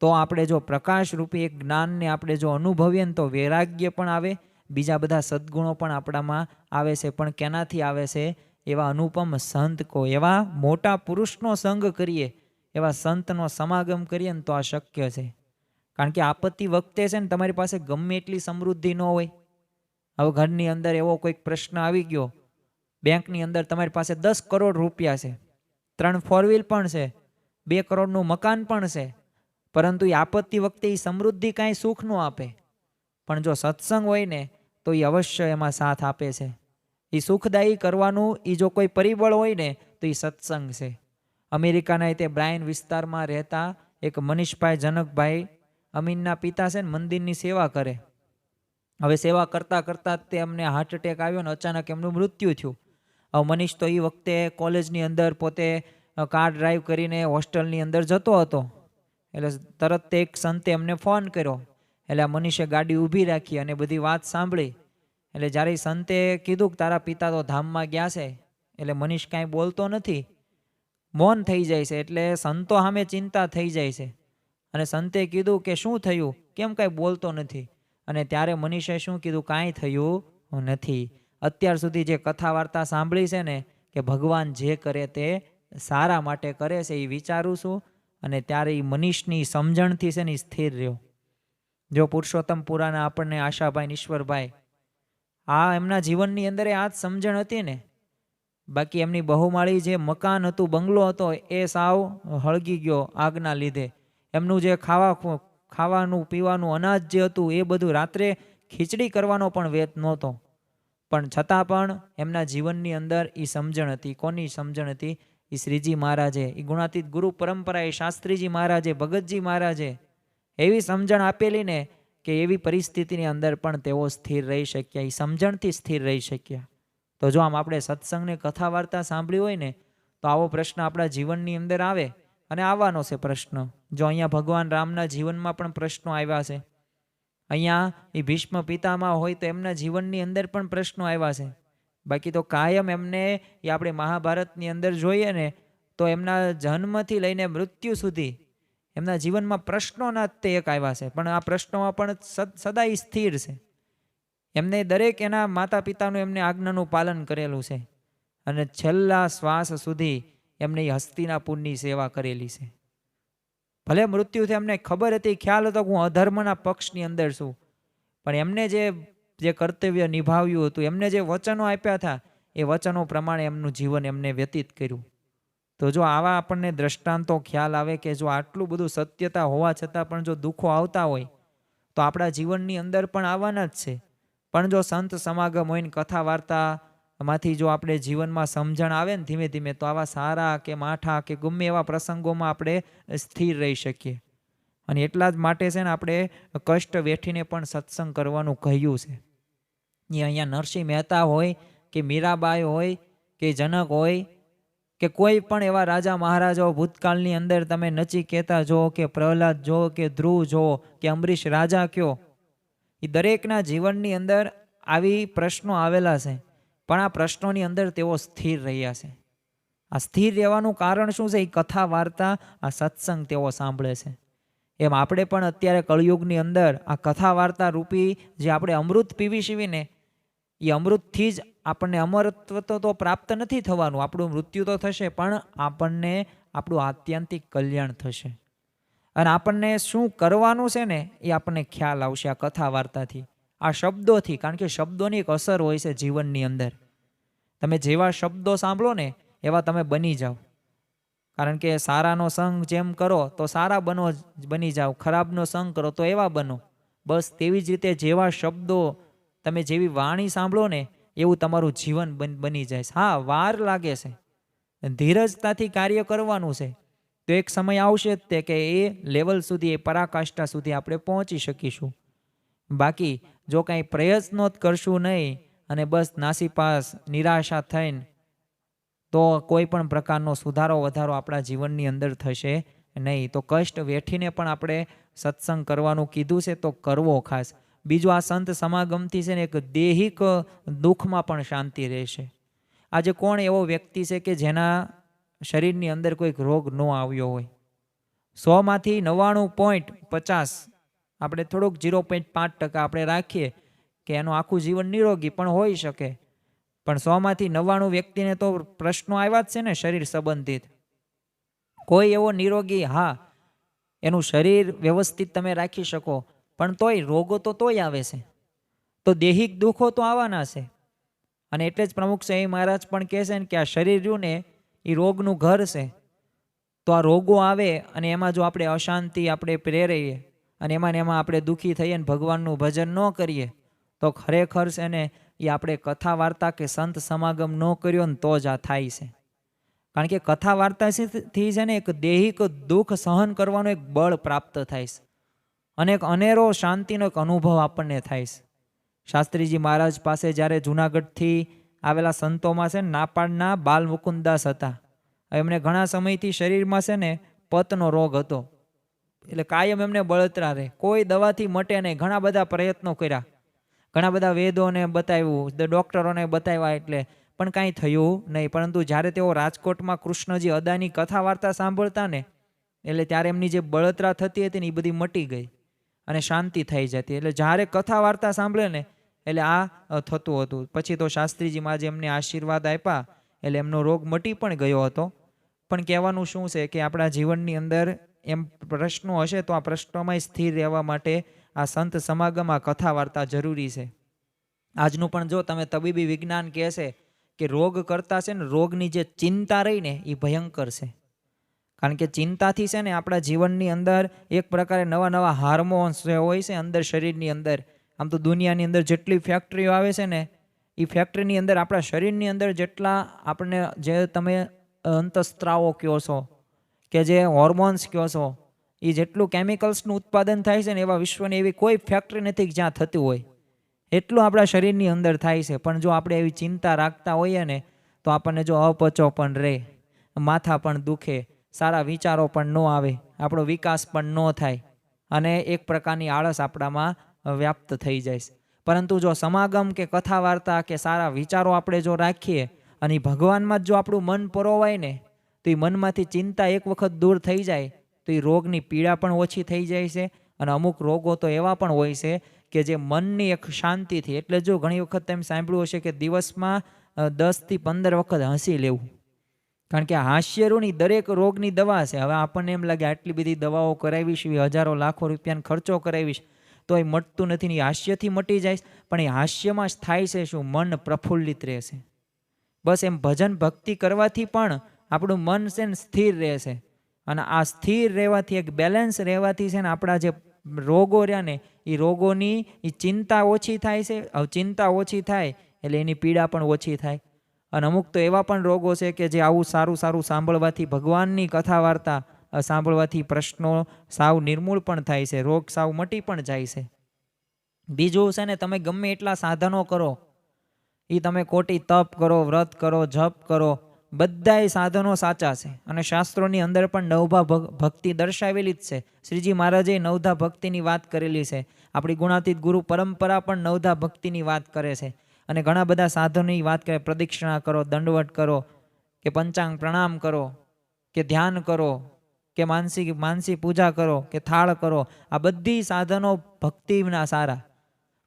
તો આપણે જો પ્રકાશરૂપી એક જ્ઞાનને આપણે જો અનુભવીએ ને તો વૈરાગ્ય પણ આવે, બીજા બધા સદ્ગુણો પણ આપણામાં આવે છે. પણ કેનાથી આવે છે? એવા અનુપમ સંત કો, એવા મોટા પુરુષનો સંગ કરીએ, એવા સંતનો સમાગમ કરીએ ને તો આ શક્ય છે. કારણ કે આપત્તિ વખતે છે ને તમારી પાસે ગમે એટલી સમૃદ્ધિ ન હોય. હવે ઘરની અંદર એવો કોઈક પ્રશ્ન આવી ગયો, બેંકની અંદર તમારી પાસે 10 કરોડ રૂપિયા છે, 3 4 વ્હીલ પણ છે, 2 કરોડનું મકાન પણ છે, પરંતુ એ આપત્તિ વખતે એ સમૃદ્ધિ કાંઈ સુખ ન આપે. પણ જો સત્સંગ હોય ને તો એ અવશ્ય એમાં સાથ આપે છે. એ સુખદાયી કરવાનું એ જો કોઈ પરિબળ હોય ને તો એ સત્સંગ છે. અમેરિકાના તે બ્રાયન વિસ્તારમાં રહેતા એક મનીષભાઈ જનકભાઈ અમીનના પિતા છે ને મંદિરની સેવા કરે. હવે સેવા કરતાં કરતાં તે અમને હાર્ટ એટેક આવ્યો ને અચાનક એમનું મૃત્યુ થયું. હવે મનીષ તો એ વખતે કોલેજની અંદર પોતે કાર ડ્રાઈવ કરીને હોસ્ટેલની અંદર જતો હતો. એટલે તરત તે એક સંતે એમને ફોન કર્યો. એટલે આ મનીષે ગાડી ઊભી રાખી અને બધી વાત સાંભળી. એટલે જ્યારે સંતે કીધું કે તારા પિતા તો ધામમાં ગયા છે, એટલે મનીષ કાંઈ બોલતો નથી, મૌન થઈ જાય છે. એટલે સંતો સામે ચિંતા થઈ જાય છે અને સંતે કીધું કે શું થયું, કેમ કાંઈ બોલતો નથી? અને ત્યારે મનીષે શું કીધું, કાંઈ થયું નથી. અત્યાર સુધી જે કથા વાર્તા સાંભળી છે ને, કે ભગવાન જે કરે તે સારા માટે કરે છે, એ વિચારું છું. અને ત્યારે એ મનીષની સમજણથી છે ને સ્થિર રહ્યો. જો પુરુષોત્તમ પુરાના આપણને આશાભાઈ ઈશ્વરભાઈ, આ એમના જીવનની અંદર આ જ સમજણ હતી ને. બાકી એમની બહુમાળી જે મકાન હતું, બંગલો હતો, એ સાવ હળગી ગયો આગના લીધે. એમનું જે ખાવાનું પીવાનું અનાજ જે હતું, એ બધું રાત્રે ખીચડી કરવાનો પણ વેત નહોતો. પણ છતાં પણ એમના જીવનની અંદર એ સમજણ હતી. કોની સમજણ હતી? એ શ્રીજી મહારાજે, એ ગુણાતીત ગુરુ પરંપરા, એ શાસ્ત્રીજી મહારાજે, ભગતજી મહારાજે એવી સમજણ આપેલી ને કે એવી પરિસ્થિતિની અંદર પણ તેઓ સ્થિર રહી શક્યા. એ સમજણથી સ્થિર રહી શક્યા. તો જો આમ આપણે સત્સંગને કથા વાર્તા સાંભળી હોય ને, તો આવો પ્રશ્ન આપણા જીવનની અંદર આવે અને આવવાનો છે પ્રશ્ન. જો અહીંયા ભગવાન રામના જીવનમાં પણ પ્રશ્નો આવ્યા છે, અહીંયા એ ભીષ્મ પિતામહ હોય તો એમના જીવનની અંદર પણ પ્રશ્નો આવ્યા છે. બાકી તો કાયમ એમને એ આપણે મહાભારતની અંદર જોઈએ ને, તો એમના જન્મથી લઈને મૃત્યુ સુધી એમના જીવનમાં પ્રશ્નોના તે એક આવ્યા છે. પણ આ પ્રશ્નોમાં પણ સદાય સ્થિર છે. એમને દરેક એના માતા પિતાનું એમને આજ્ઞાનું પાલન કરેલું છે અને છેલ્લા શ્વાસ સુધી એમને હસ્તિનાપુરની સેવા કરેલી છે. ભલે મૃત્યુથી એમને ખબર હતી, ખ્યાલ હતો કે હું અધર્મના પક્ષની અંદર છું, પણ એમને જે કર્તવ્ય નિભાવ્યું હતું, એમને જે વચનો આપ્યા હતા, એ વચનો પ્રમાણે એમનું જીવન એમને વ્યતીત કર્યું. તો જો આવા આપણને દ્રષ્ટાંતો ખ્યાલ આવે કે જો આટલું બધું સત્યતા હોવા છતાં પણ જો દુઃખો આવતા હોય, તો આપણા જીવનની અંદર પણ આવવાના જ છે. પણ જો સંત સમાગમ હોય ને કથા વાર્તામાંથી જો આપણે જીવનમાં સમજણ આવે ને ધીમે ધીમે, તો આવા સારા કે માઠા કે ગમે એવા પ્રસંગોમાં આપણે સ્થિર રહી શકીએ. અને એટલા જ માટે છે ને આપણે કષ્ટ વેઠીને પણ સત્સંગ કરવાનું કહ્યું છે. એ અહીંયા નરસિંહ મહેતા હોય કે મીરાબાઈ હોય કે જનક હોય કે કોઈ પણ એવા રાજા મહારાજાઓ ભૂતકાળની અંદર તમે નચિકેતા જો કે પ્રહલાદ જો કે ધ્રુવ જો કે અંબરીશ રાજા કયો, એ દરેકના જીવનની અંદર આવી પ્રશ્નો આવેલા છે. પણ આ પ્રશ્નોની અંદર તેઓ સ્થિર રહ્યા છે. આ સ્થિર રહેવાનું કારણ શું છે? એ કથા વાર્તા, આ સત્સંગ તેઓ સાંભળે છે. એમ આપણે પણ અત્યારે કળિયુગની અંદર આ કથા વાર્તા રૂપી જે આપણે અમૃત પીવી છીએ ને, એ અમૃતથી જ આપણને અમરત્વ તો પ્રાપ્ત નથી થવાનું, આપણું મૃત્યુ તો થશે, પણ આપણને આપણું આત્યંતિક કલ્યાણ થશે. અને આપણને શું કરવાનું છે ને એ આપણને ખ્યાલ આવશે આ કથા વાર્તાથી, આ શબ્દોથી. કારણ કે શબ્દોની એક અસર હોય છે જીવનની અંદર. તમે જેવા શબ્દો સાંભળો ને એવા તમે બની જાઓ. કારણ કે સારાનો સંગ જેમ કરો તો સારા બની જાઓ, ખરાબનો સંગ કરો તો એવા બનો. બસ તેવી જ રીતે જેવા શબ્દો, તમે જેવી વાણી સાંભળો ને એવું તમારું જીવન બની જાય. હા, વાર લાગે છે, ધીરજતાથી કાર્ય કરવાનું છે. તો એક સમય આવશે જ તે કે એ લેવલ સુધી, એ પરાકાષ્ઠા સુધી આપણે પહોંચી શકીશું. બાકી જો કાંઈ પ્રયત્નો જ કરશું નહીં અને બસ નાસીપાસ નિરાશા થઈને, તો કોઈ પણ પ્રકારનો સુધારો વધારો આપણા જીવનની અંદર થશે નહીં. તો કષ્ટ વેઠીને પણ આપણે સત્સંગ કરવાનું કીધું છે, તો કરવો ખાસ. બીજું, આ સંત સમાગમથી છે ને એક દેહિક દુઃખમાં પણ શાંતિ રહેશે. આજે કોણ એવો વ્યક્તિ છે કે જેના શરીરની અંદર કોઈક રોગ ન આવ્યો હોય? 100માંથી 99.50, આપણે થોડુંક 0.5% આપણે રાખીએ કે એનું આખું જીવન નિરોગી પણ હોઈ શકે. પણ 100માંથી 99 વ્યક્તિને તો પ્રશ્નો આવ્યા જ છે ને શરીર સંબંધિત. કોઈ એવો નિરોગી, હા, એનું શરીર વ્યવસ્થિત તમે રાખી શકો, પણ તોય રોગો તો તોય આવે છે. તો દૈહિક દુઃખો તો આવવાના છે. અને એટલે જ પ્રમુખ સ્વામી મહારાજ પણ કહે છે ને કે આ શરીર રહ્યું ને એ રોગનું ઘર છે. તો આ રોગો આવે અને એમાં જો આપણે અશાંતિ આપણે પ્રેરીએ અને એમાં આપણે દુઃખી થઈએ ને ભગવાનનું ભજન ન કરીએ, તો ખરેખર છે ને એ આપણે કથા વાર્તા કે સંત સમાગમ ન કર્યો ને તો જ આ થાય છે. કારણ કે કથા વાર્તાથી છે ને એક દૈહિક દુઃખ સહન કરવાનો એક બળ પ્રાપ્ત થાય છે અને એક અનેરો શાંતિનો એક અનુભવ આપણને થાય છે. શાસ્ત્રીજી મહારાજ પાસે જ્યારે જુનાગઢથી આવેલા સંતોમાં છે ને નાપાડના બાલ મુકુંદાસ હતા એમને ઘણા સમયથી શરીરમાં છે ને પતનો રોગ હતો, એટલે કાયમ એમને બળતરા રહે, કોઈ દવાથી મટે નહીં. ઘણા બધા પ્રયત્નો કર્યા, ઘણા બધા વેદોને બતાવ્યું, ડૉક્ટરોને બતાવ્યા, એટલે પણ કાંઈ થયું નહીં. પરંતુ જ્યારે તેઓ રાજકોટમાં કૃષ્ણજી અદાની કથા વાર્તા સાંભળતા ને, એટલે ત્યારે એમની જે બળતરા થતી હતી ને એ બધી મટી ગઈ અને શાંતિ થઈ જતી. એટલે જ્યારે કથા વાર્તા સાંભળે ને એટલે આ થતું હતું. પછી તો શાસ્ત્રીજીમાં જે એમને આશીર્વાદ આપ્યા એટલે એમનો રોગ મટી પણ ગયો હતો. પણ કહેવાનું શું છે કે આપણા જીવનની અંદર એમ પ્રશ્નો હશે તો આ પ્રશ્નોમાં સ્થિર રહેવા માટે આ સંત સમાગમ, આ કથા વાર્તા જરૂરી છે. આજનું પણ જો તમે તબીબી વિજ્ઞાન કહે છે કે રોગ કરતા છે ને રોગની જે ચિંતા રહી ને એ ભયંકર છે. કારણ કે ચિંતાથી છે ને આપણા જીવનની અંદર એક પ્રકારે નવા નવા હાર્મોન્સ હોય છે અંદર શરીરની અંદર. આમ તો દુનિયાની અંદર જેટલી ફેક્ટરીઓ આવે છે ને એ ફેક્ટરીની અંદર આપણા શરીરની અંદર જેટલા આપણને જે તમે અંતસ્ત્રાવો કહો છો કે જે હોર્મોન્સ કહો છો, એ જેટલું કેમિકલ્સનું ઉત્પાદન થાય છે ને એવા વિશ્વની એવી કોઈ ફેક્ટરી નથી કે જ્યાં થતું હોય. એટલું આપણા શરીરની અંદર થાય છે. પણ જો આપણે એવી ચિંતા રાખતા હોઈએ ને તો આપણને જો અપચો પણ રહે, માથા પણ દુખે, સારા વિચારો પણ ન આવે, આપણો વિકાસ પણ ન થાય અને એક પ્રકારની આળસ આપણામાં વ્યાપ્ત થઈ જાય. પરંતુ જો સમાગમ કે કથા વાર્તા કે સારા વિચારો આપણે જો રાખીએ અને ભગવાનમાં જો આપણું મન પરોવાય ને તો એ મનમાંથી ચિંતા એક વખત દૂર થઈ જાય તો એ રોગની પીડા પણ ઓછી થઈ જાય છે. અને અમુક રોગો તો એવા પણ હોય છે કે જે મનની એક શાંતિથી, એટલે જો ઘણી વખત તમે સાંભળ્યું હશે કે દિવસમાં 10 થી 15 વખત હસી લેવું. કારણ કે હાસ્યરૂની દરેક રોગની દવા છે. હવે આપણને એમ લાગે આટલી બધી દવાઓ કરાવીશ, હજારો લાખો રૂપિયાનો ખર્ચો કરાવીશ તો એ મટતું નથી ને, એ હાસ્યથી મટી જાય. પણ એ હાસ્યમાં જ થાય છે શું? મન પ્રફુલ્લિત રહેશે. બસ એમ ભજન ભક્તિ કરવાથી પણ આપણું મન છે ને સ્થિર રહેશે. અને આ સ્થિર રહેવાથી, એક બેલેન્સ રહેવાથી છે ને આપણા જે રોગો રહ્યા ને એ રોગોની એ ચિંતા ઓછી થાય છે. હવે ચિંતા ઓછી થાય એટલે એની પીડા પણ ઓછી થાય. અને અમુક તો એવા પણ રોગો છે કે જે આવું સારું સારું સાંભળવાથી, ભગવાનની કથા વાર્તા સાંભળવાથી પ્રશ્નો સાવ નિર્મૂળ પણ થાય છે, રોગ સાવ મટી પણ જાય છે. બીજું છે ને તમે ગમે એટલા સાધનો કરો, એ તમે કોટી તપ કરો, વ્રત કરો, જપ કરો, બધાય સાધનો સાચા છે. અને શાસ્ત્રોની અંદર પણ નવધા ભક્તિ દર્શાવેલી જ છે. શ્રીજી મહારાજે નવધા ભક્તિની વાત કરેલી છે. આપણી ગુણાતીત ગુરુ પરંપરા પણ નવધા ભક્તિની વાત કરે છે. અને ઘણા બધા સાધનોની વાત કરે, પ્રદક્ષિણા કરો, દંડવટ કરો, કે પંચાંગ પ્રણામ કરો, કે ધ્યાન કરો, કે માનસી પૂજા કરો, કે થાળ કરો. આ બધી સાધનો ભક્તિના સારા.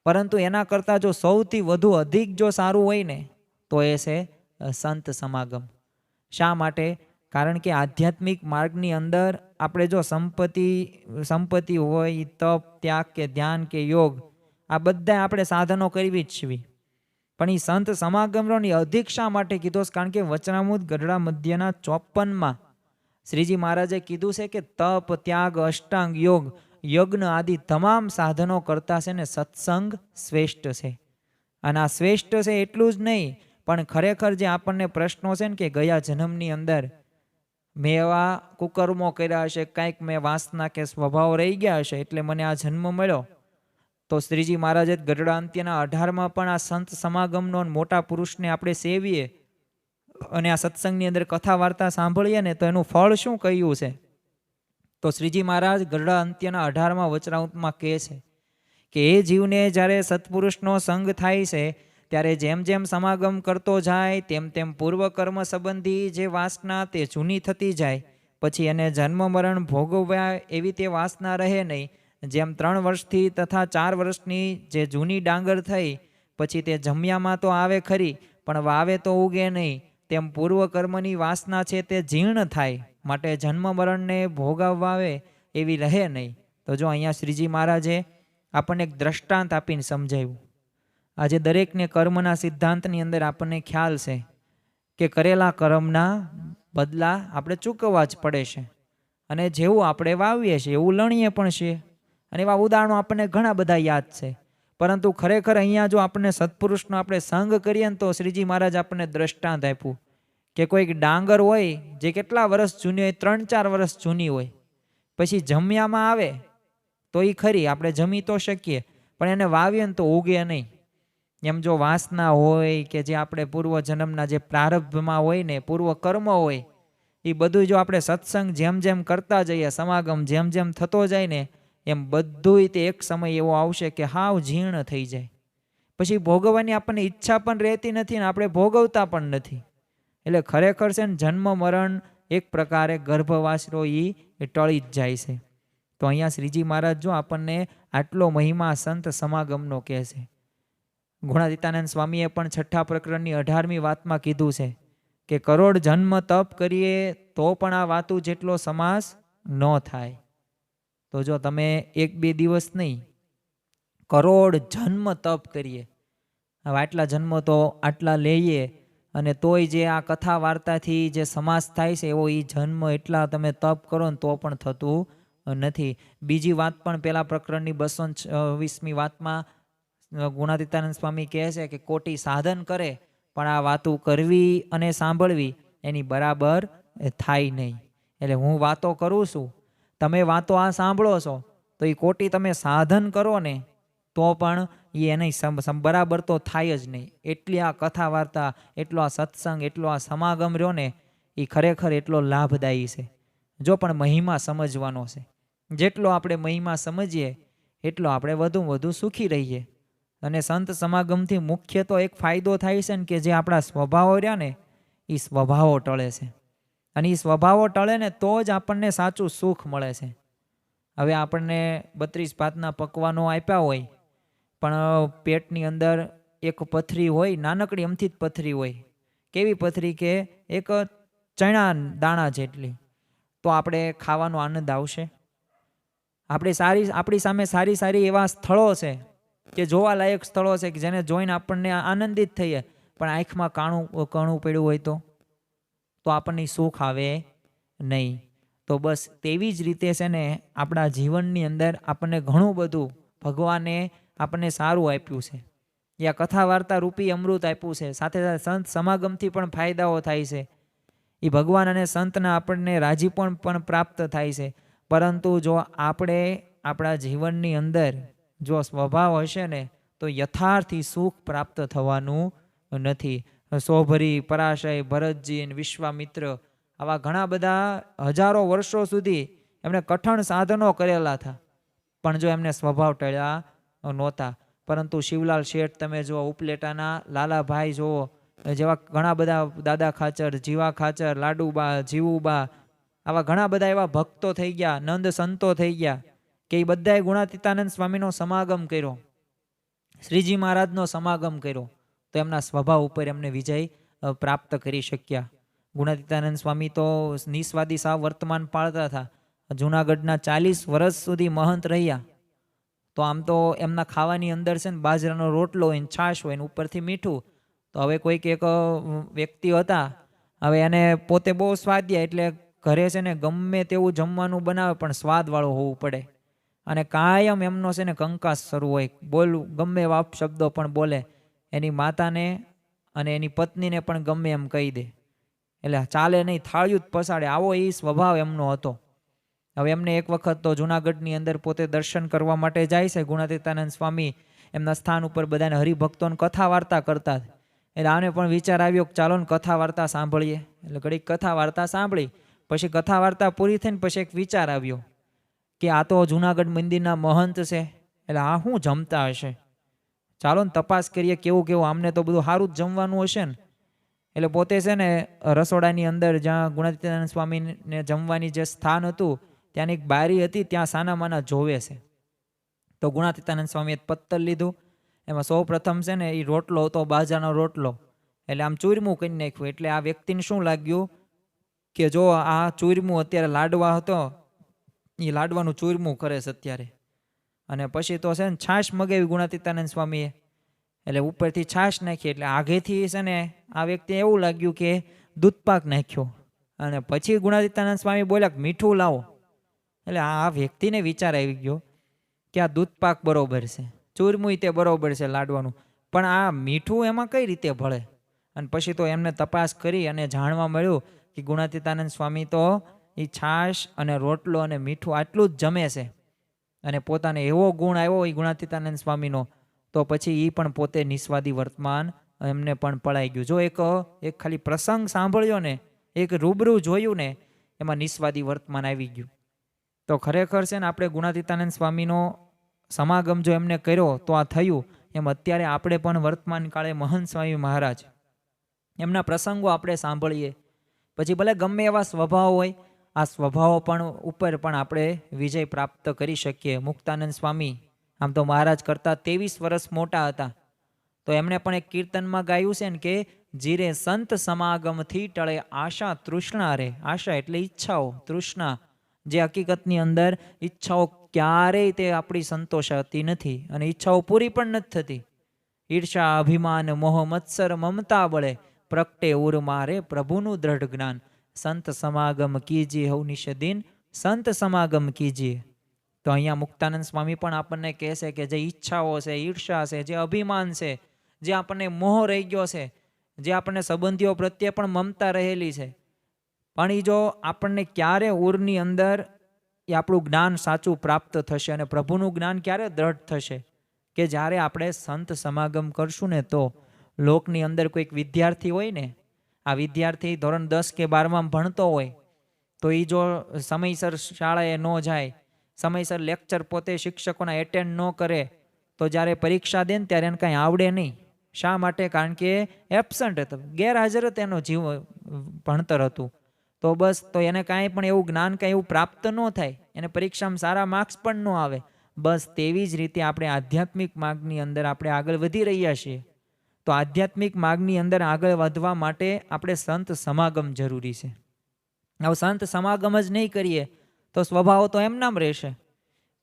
પરંતુ એના કરતાં જો સૌથી વધુ અધિક જો સારું હોય ને તો એ છે સંત સમાગમ. શા માટે? કારણ કે આધ્યાત્મિક માર્ગની અંદર આપણે જો સંપત્તિ હોય, તપ, ત્યાગ કે ધ્યાન કે યોગ, આ બધા આપણે સાધનો કરવી જ છીએ. પણ એ સંત સમાગમની અધિક શા માટે કીધો? કારણ કે વચનામૃત ગઢડા મધ્યના 54માં શ્રીજી મહારાજે કીધું છે કે તપ, ત્યાગ, અષ્ટાંગ યોગ, યજ્ઞ આદિ તમામ સાધનો કરતા છે ને સત્સંગ શ્રેષ્ઠ છે. અને આ શ્રેષ્ઠ છે એટલું જ નહીં, પણ ખરેખર જે આપણને પ્રશ્નો છે ને કે ગયા જન્મની અંદર મેં એવા કુકર્મો કર્યા હશે, કાંઈક મેં વાસના કે સ્વભાવ રહી ગયા હશે એટલે મને આ જન્મ મળ્યો. તો શ્રીજી મહારાજે ગઢડા અંત્યના 18માં પણ આ સંત સમાગમનો મોટા પુરુષને આપણે સેવીએ અને આ સત્સંગની અંદર કથા વાર્તા સાંભળીએ ને તો એનું ફળ શું કહ્યું છે? તો શ્રીજી મહારાજ ગઢડા અંત્યના 18માં વચનામૃતમાં કહે છે કે એ જીવને જ્યારે સત્પુરુષનો સંગ થાય છે ત્યારે જેમ જેમ સમાગમ કરતો જાય તેમ તેમ પૂર્વકર્મ સંબંધી જે વાસના તે જૂની થતી જાય. પછી એને જન્મ મરણ ભોગવ્યા એવી તે વાસના રહે નહીં. જેમ 3 વર્ષથી તથા 4 વર્ષની જે જૂની ડાંગર થઈ પછી તે જમ્યામાં તો આવે ખરી પણ વાવે તો ઉગે નહીં, તેમ પૂર્વકર્મની વાસના છે તે જીર્ણ થાય, માટે જન્મ મરણને ભોગવવા આવે એવી રહે નહીં. તો જો અહીંયા શ્રીજી મહારાજે આપણને એક દ્રષ્ટાંત આપીને સમજાવ્યું. આજે દરેકને કર્મના સિદ્ધાંતની અંદર આપણને ખ્યાલ છે કે કરેલા કર્મના બદલા આપણે ચૂકવવા જ પડે છે. અને જેવું આપણે વાવીએ છીએ એવું લણીએ પણ છીએ. અને એવા ઉદાહરણો આપણને ઘણા બધા યાદ છે. પરંતુ ખરેખર અહીંયા જો આપણને સત્પુરુષનો આપણે સંગ કરીએ ને તો શ્રીજી મહારાજ આપણને દ્રષ્ટાંત આપ્યું કે કોઈક ડાંગર હોય જે કેટલા વર્ષ જૂની હોય, 3-4 વર્ષ જૂની હોય, પછી જમ્યામાં આવે તો એ ખરી આપણે જમી તો શકીએ પણ એને વાવીએ ને તો ઉગે નહીં. એમ જો વાસના હોય કે જે આપણે પૂર્વ જન્મના જે પ્રારબ્ધમાં હોય ને પૂર્વ કર્મ હોય એ બધું જો આપણે સત્સંગ જેમ જેમ કરતા જઈએ, સમાગમ જેમ જેમ થતો જાય ને, એમ બધુંય તે એક સમય એવો આવશે કે હાવ જીર્ણ થઈ જાય. પછી ભોગવવાની આપણને ઈચ્છા પણ રહેતી નથી ને આપણે ભોગવતા પણ નથી. એટલે ખરેખર છે ને જન્મ મરણ એક પ્રકારે ગર્ભવાસરો એ ટળી જ જાય છે. તો અહીંયા શ્રીજી મહારાજ જો આપણને આટલો મહિમા સંત સમાગમનો કહે છે. ગુણાતીતાનંદ સ્વામીએ પણ 6 પ્રકરણની 18મી વાતમાં કીધું છે કે કરોડ જન્મ તપ કરીએ તો પણ આ વાતું જેટલો સમાસ ન થાય. તો જો તમે 1-2 દિવસ નહીં, કરોડ જન્મ તપ કરીએ, હવે આટલા જન્મ તો આટલા લઈએ અને તોય જે આ કથા વાર્તાથી જે સમાસ થાય છે એવો એ જન્મ એટલા તમે તપ કરો ને તો પણ થતું નથી. બીજી વાત પણ પેલા પ્રકરણની 226મી વાતમાં ગુણાતીતાનંદ સ્વામી કહે છે કે કોટી સાધન કરે પણ આ વાતો કરવી અને સાંભળવી એની બરાબર થાય નહીં. એટલે હું વાતો કરું છું, તમે વાતો આ સાંભળો છો, તો એ કોટી તમે સાધન કરો ને તો પણ એ નહીં બરાબર તો થાય જ નહીં. એટલી આ કથા વાર્તા, એટલો આ સત્સંગ, એટલો આ સમાગમ રહ્યો ને એ ખરેખર એટલો લાભદાયી છે. જો પણ મહિમા સમજવાનો છે. જેટલો આપણે મહિમા સમજીએ એટલો આપણે વધુ સુખી રહીએ. અને સંત સમાગમથી મુખ્ય તો એક ફાયદો થાય છે ને કે જે આપણા સ્વભાવો રહ્યા ને એ સ્વભાવો ટળે છે. અને એ સ્વભાવો ટળે ને તો જ આપણને સાચું સુખ મળે છે. હવે આપણને 32 ભાતના પકવાનો આપ્યા હોય પણ પેટની અંદર એક પથરી હોય, નાનકડી અમથી જ પથરી હોય. કેવી પથરી કે એક ચણા દાણા જેટલી. તો આપણે ખાવાનો આનંદ આવશે? આપણી સામે સારી એવા સ્થળો છે કે જોવાલાયક સ્થળો છે કે જેને જોઈને આપણને આનંદિત થઈએ, પણ આંખમાં કણું પડ્યું હોય તો આપણને સુખ આવે નહીં. તો બસ તેવી જ રીતે છે ને આપણા જીવનની અંદર આપણને ઘણું બધું ભગવાને આપણને સારું આપ્યું છે. યા કથા વાર્તા રૂપી અમૃત આપ્યું છે. સાથે સાથે સંત સમાગમથી પણ ફાયદાઓ થાય છે. એ ભગવાન અને સંતના આપણને રાજીપણ પણ પ્રાપ્ત થાય છે. પરંતુ જો આપણે આપણા જીવનની અંદર જો સ્વભાવ હશે ને તો યથાર્થી સુખ પ્રાપ્ત થવાનું નથી. સોભરી, પરાશય, ભરતજી અને વિશ્વામિત્ર આવા ઘણા બધા હજારો વર્ષો સુધી એમણે કઠણ સાધનો કરેલા હતા, પણ જો એમને સ્વભાવ ટળ્યા નહોતા. પરંતુ શિવલાલ શેઠ તમે જુઓ, ઉપલેટાના લાલાભાઈ જુઓ, જેવા ઘણા બધા દાદા ખાચર, જીવા ખાચર, લાડુબા, જીવુબા, આવા ઘણા બધા એવા ભક્તો થઈ ગયા, નંદ સંતો થઈ ગયા કે એ બધાએ ગુણાતીતાનંદ સ્વામીનો સમાગમ કર્યો, શ્રીજી મહારાજનો સમાગમ કર્યો, તો એમના સ્વભાવ ઉપર એમને વિજય પ્રાપ્ત કરી શક્યા. ગુણાતીતાનંદ સ્વામી તો નિસ્વાદી સાવ વર્તમાન પાળતા હતા. જૂનાગઢના 40 વર્ષ સુધી મહંત રહ્યા. તો આમ તો એમના ખાવાની અંદર છે ને બાજરાનો રોટલો હોય ને છાશ હોય ને ઉપરથી મીઠું. તો હવે કોઈક એક વ્યક્તિ હતા, હવે એને પોતે બહુ સ્વાદિયા, એટલે ઘરે છે ને ગમે તેવું જમવાનું બનાવે પણ સ્વાદવાળું હોવું પડે. અને કાયમ એમનો છે ને કંકાસ શરૂ હોય, ગમે એવા શબ્દો પણ બોલે, એની માતાને અને એની પત્નીને પણ ગમે એમ કહી દે, એટલે ચાલે નહીં, થાળિયું જ પસાડે. આવો એ સ્વભાવ એમનો હતો. હવે એમને એક વખત તો જૂનાગઢની અંદર પોતે દર્શન કરવા માટે જાય છે. ગુણાતીતાનંદ સ્વામી એમના સ્થાન ઉપર બધાને હરિભક્તોને કથા વાર્તા કરતા. એટલે આને પણ વિચાર આવ્યો કે ચાલો ને કથા વાર્તા સાંભળીએ. એટલે ઘડીક કથા વાર્તા સાંભળી. પછી કથા વાર્તા પૂરી થઈને પછી એક વિચાર આવ્યો કે આ તો જૂનાગઢ મંદિરના મહંત છે, એટલે આ શું જમતા હશે, ચાલો ને તપાસ કરીએ કેવું આમને તો બધું સારું જ જમવાનું હશે ને. એટલે પોતે છે ને રસોડાની અંદર જ્યાં ગુણાતીતાનંદ સ્વામીને જમવાની જે સ્થાન હતું ત્યાંની એક બારી હતી, ત્યાં સાનામાના જોવે છે. તો ગુણાતીતાનંદ સ્વામીએ પત્તર લીધું, એમાં સૌ પ્રથમ છે ને એ રોટલો હતો, બાજરાનો રોટલો, એટલે આમ ચૂરમું કરી નાખ્યું. એટલે આ વ્યક્તિને શું લાગ્યું કે જો આ ચૂરમું અત્યારે લાડવા હતો, એ લાડવાનું ચૂરમું કરે છે અત્યારે. અને પછી તો છે ને છાશ મગાવી ગુણાતીતાનંદ સ્વામીએ, એટલે ઉપરથી છાશ નાખી. એટલે આગેથી છે ને આ વ્યક્તિને એવું લાગ્યું કે દૂધપાક નાખ્યો. અને પછી ગુણાતીતાનંદ સ્વામી બોલ્યા કે મીઠું લાવો. એટલે આ વ્યક્તિને વિચાર આવી ગયો કે આ દૂધપાક બરોબર છે, ચૂરમું તે બરોબર છે લાડવાનું, પણ આ મીઠું એમાં કઈ રીતે ભળે. અને પછી તો એમને તપાસ કરી અને જાણવા મળ્યું કે ગુણાતીતાનંદ સ્વામી તો એ છાશ અને રોટલો અને મીઠું આટલું જ જમે છે. અને પોતાને એવો ગુણ આવ્યો એ ગુણાતીતાનંદ સ્વામીનો, તો પછી એ પણ પોતે નિસ્વાદી વર્તમાન એમને પણ પળાઈ ગયું. જો એક ખાલી પ્રસંગ સાંભળ્યો ને એક રૂબરૂ જોયું ને એમાં નિસ્વાદી વર્તમાન આવી ગયું. તો ખરેખર છે ને આપણે ગુણાતીતાનંદ સ્વામીનો સમાગમ જો એમને કર્યો તો આ થયું. એમ અત્યારે આપણે પણ વર્તમાન કાળે મહંત સ્વામી મહારાજ એમના પ્રસંગો આપણે સાંભળીએ, પછી ભલે ગમે એવા સ્વભાવ હોય, આ સ્વભાવો પણ ઉપર પણ આપણે વિજય પ્રાપ્ત કરી શકીએ. મુક્તાનંદ સ્વામી આમ તો મહારાજ કરતાં 23 વર્ષ મોટા હતા, તો એમણે પણ એક કીર્તનમાં ગાયું છે ને કે જીરે સંત સમાગમથી ટળે આશા તૃષ્ણા રે. આશા એટલે ઈચ્છાઓ, તૃષ્ણા જે હકીકતની અંદર ઈચ્છાઓ ક્યારેય તે આપણી સંતોષાતી નથી અને ઈચ્છાઓ પૂરી પણ નથી થતી. ઈર્ષા, અભિમાન, મોહ, મત્સર, મમતા બળે પ્રગટે ઉર મારે પ્રભુનું દ્રઢ જ્ઞાન. સંત સમાગમ કીજીએ હવ નિષદિન, સંત સમાગમ કીજીએ. તો અહીંયા મુક્તાનંદ સ્વામી પણ આપણને કહે છે કે જે ઈચ્છાઓ છે, ઈર્ષા છે, જે અભિમાન છે, જે આપણને મોહ રહી ગયો છે, જે આપણને સંબંધીઓ પ્રત્યે પણ મમતા રહેલી છે, પણ એ જો આપણને ક્યારે ઉરની અંદર એ આપણું જ્ઞાન સાચું પ્રાપ્ત થશે અને પ્રભુનું જ્ઞાન ક્યારે દ્રઢ થશે કે જ્યારે આપણે સંત સમાગમ કરશું ને. તો લોકની અંદર કોઈક વિદ્યાર્થી હોય ને, આ વિદ્યાર્થી ધોરણ 10 કે 12માં ભણતો હોય તો એ જો સમયસર શાળાએ ન જાય, સમયસર લેક્ચર પોતે શિક્ષકોના એટેન્ડ ન કરે, તો જ્યારે પરીક્ષા દે ને ત્યારે એને કાંઈ આવડે નહીં. શા માટે? કારણ કે એબસન્ટ હતો, ગેરહાજર હતો, એનો જીવ ભણતર હતું. તો બસ તો એને કાંઈ પણ એવું જ્ઞાન કાંઈ એવું પ્રાપ્ત ન થાય, એને પરીક્ષામાં સારા માર્ક્સ પણ ન આવે. બસ તેવી જ રીતે આપણે આધ્યાત્મિક માર્ગની અંદર આપણે આગળ વધી રહ્યા છીએ. તો આધ્યાત્મિક માર્ગની અંદર આગળ વધવા માટે આપણે સંત સમાગમ જરૂરી છે. હવે સંત સમાગમ જ નહીં કરીએ તો સ્વભાવ તો એમનામ રહેશે,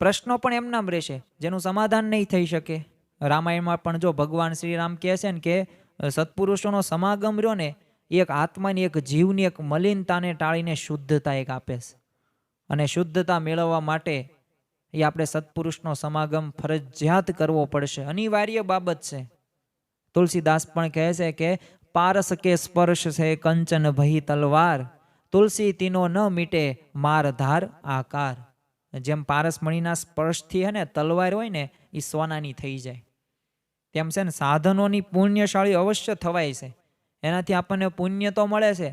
પ્રશ્નો પણ એમનામ રહેશે, જેનું સમાધાન નહીં થઈ શકે. રામાયણમાં પણ જો ભગવાન શ્રી રામ કહે છે ને કે સત્પુરુષોનો સમાગમ રહ્યો ને એક આત્માની, એક જીવની એક મલિનતાને ટાળીને શુદ્ધતા એક આપે છે. અને શુદ્ધતા મેળવવા માટે એ આપણે સત્પુરુષનો સમાગમ ફરજિયાત કરવો પડશે, અનિવાર્ય બાબત છે. તુલસીદાસ પણ કહે છે કે પારસ કે સ્પર્શ છે કંચન ભઈ તલવાર, તુલસી તીનો ન મીટે માર ધાર આકાર. જેમ પારસમણીના સ્પર્શથી હે ને તલવાર હોય ને એ સોનાની થઈ જાય, તેમ છે ને સાધનોની પુણ્યશાળી અવશ્ય થવાય છે. એનાથી આપણને પુણ્ય તો મળે છે,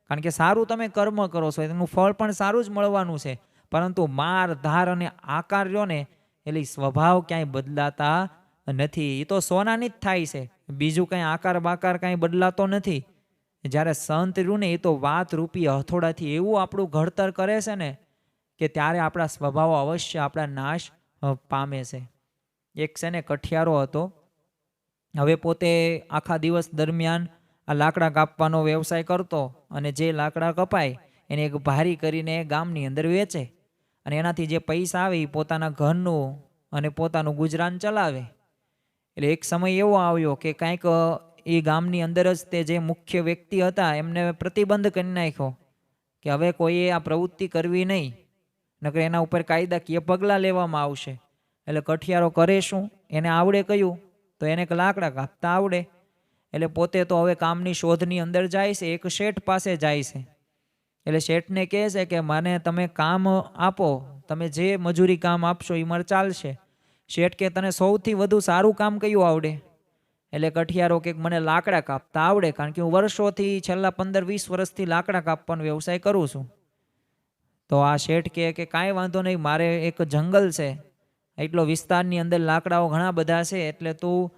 કારણ કે સારું તમે કર્મ કરો છો એનું ફળ પણ સારું જ મળવાનું છે. પરંતુ માર ધાર અને આકાર રહ્યો ને એટલે સ્વભાવ ક્યાંય બદલાતા નથી, એ તો સોનાની જ થાય છે, બીજું કાંઈ આકાર બાકાર કાંઈ બદલાતો નથી. જ્યારે સંત રહ્યું ને એ તો વાત રૂપી હથોડાથી એવું આપણું ઘડતર કરે છે ને કે ત્યારે આપણા સ્વભાવો અવશ્ય આપણા નાશ પામે છે. એક છે ને કઠિયારો હતો, હવે પોતે આખા દિવસ દરમિયાન આ લાકડા કાપવાનો વ્યવસાય કરતો અને જે લાકડા કપાય એને એક ભારી કરીને ગામની અંદર વેચે અને એનાથી જે પૈસા આવે એ પોતાના ઘરનું અને પોતાનું ગુજરાન ચલાવે. એટલે એક સમય એવો આવ્યો કે કાંઈક એ ગામની અંદર જ તે જે મુખ્ય વ્યક્તિ હતા એમને પ્રતિબંધ કરી નાખ્યો કે હવે કોઈએ આ પ્રવૃત્તિ કરવી નહીં, નકર એના ઉપર કાયદાકીય પગલાં લેવામાં આવશે. એટલે કઠિયારો કરે શું? એને આવડે કયું? તો એને લાકડા કાપતા આવડે. એટલે પોતે તો હવે કામની શોધની અંદર જાય છે, એક શેઠ પાસે જાય છે. એટલે શેઠને કહે છે કે મને તમે કામ આપો, તમે જે મજૂરી કામ આપશો એ મારે ચાલશે. શેઠ કે તને સૌથી વધુ સારું કામ કયું આવડે? એટલે કઠિયારો કે મને લાકડા કાપતા આવડે, કારણ કે હું વર્ષોથી છેલ્લા 15-20 વર્ષથી લાકડા કાપવાનો વ્યવસાય કરું છું. તો આ શેઠ કે કાંઈ વાંધો નહીં, મારે એક જંગલ છે, એટલો વિસ્તારની અંદર લાકડાઓ ઘણા બધા છે, એટલે તું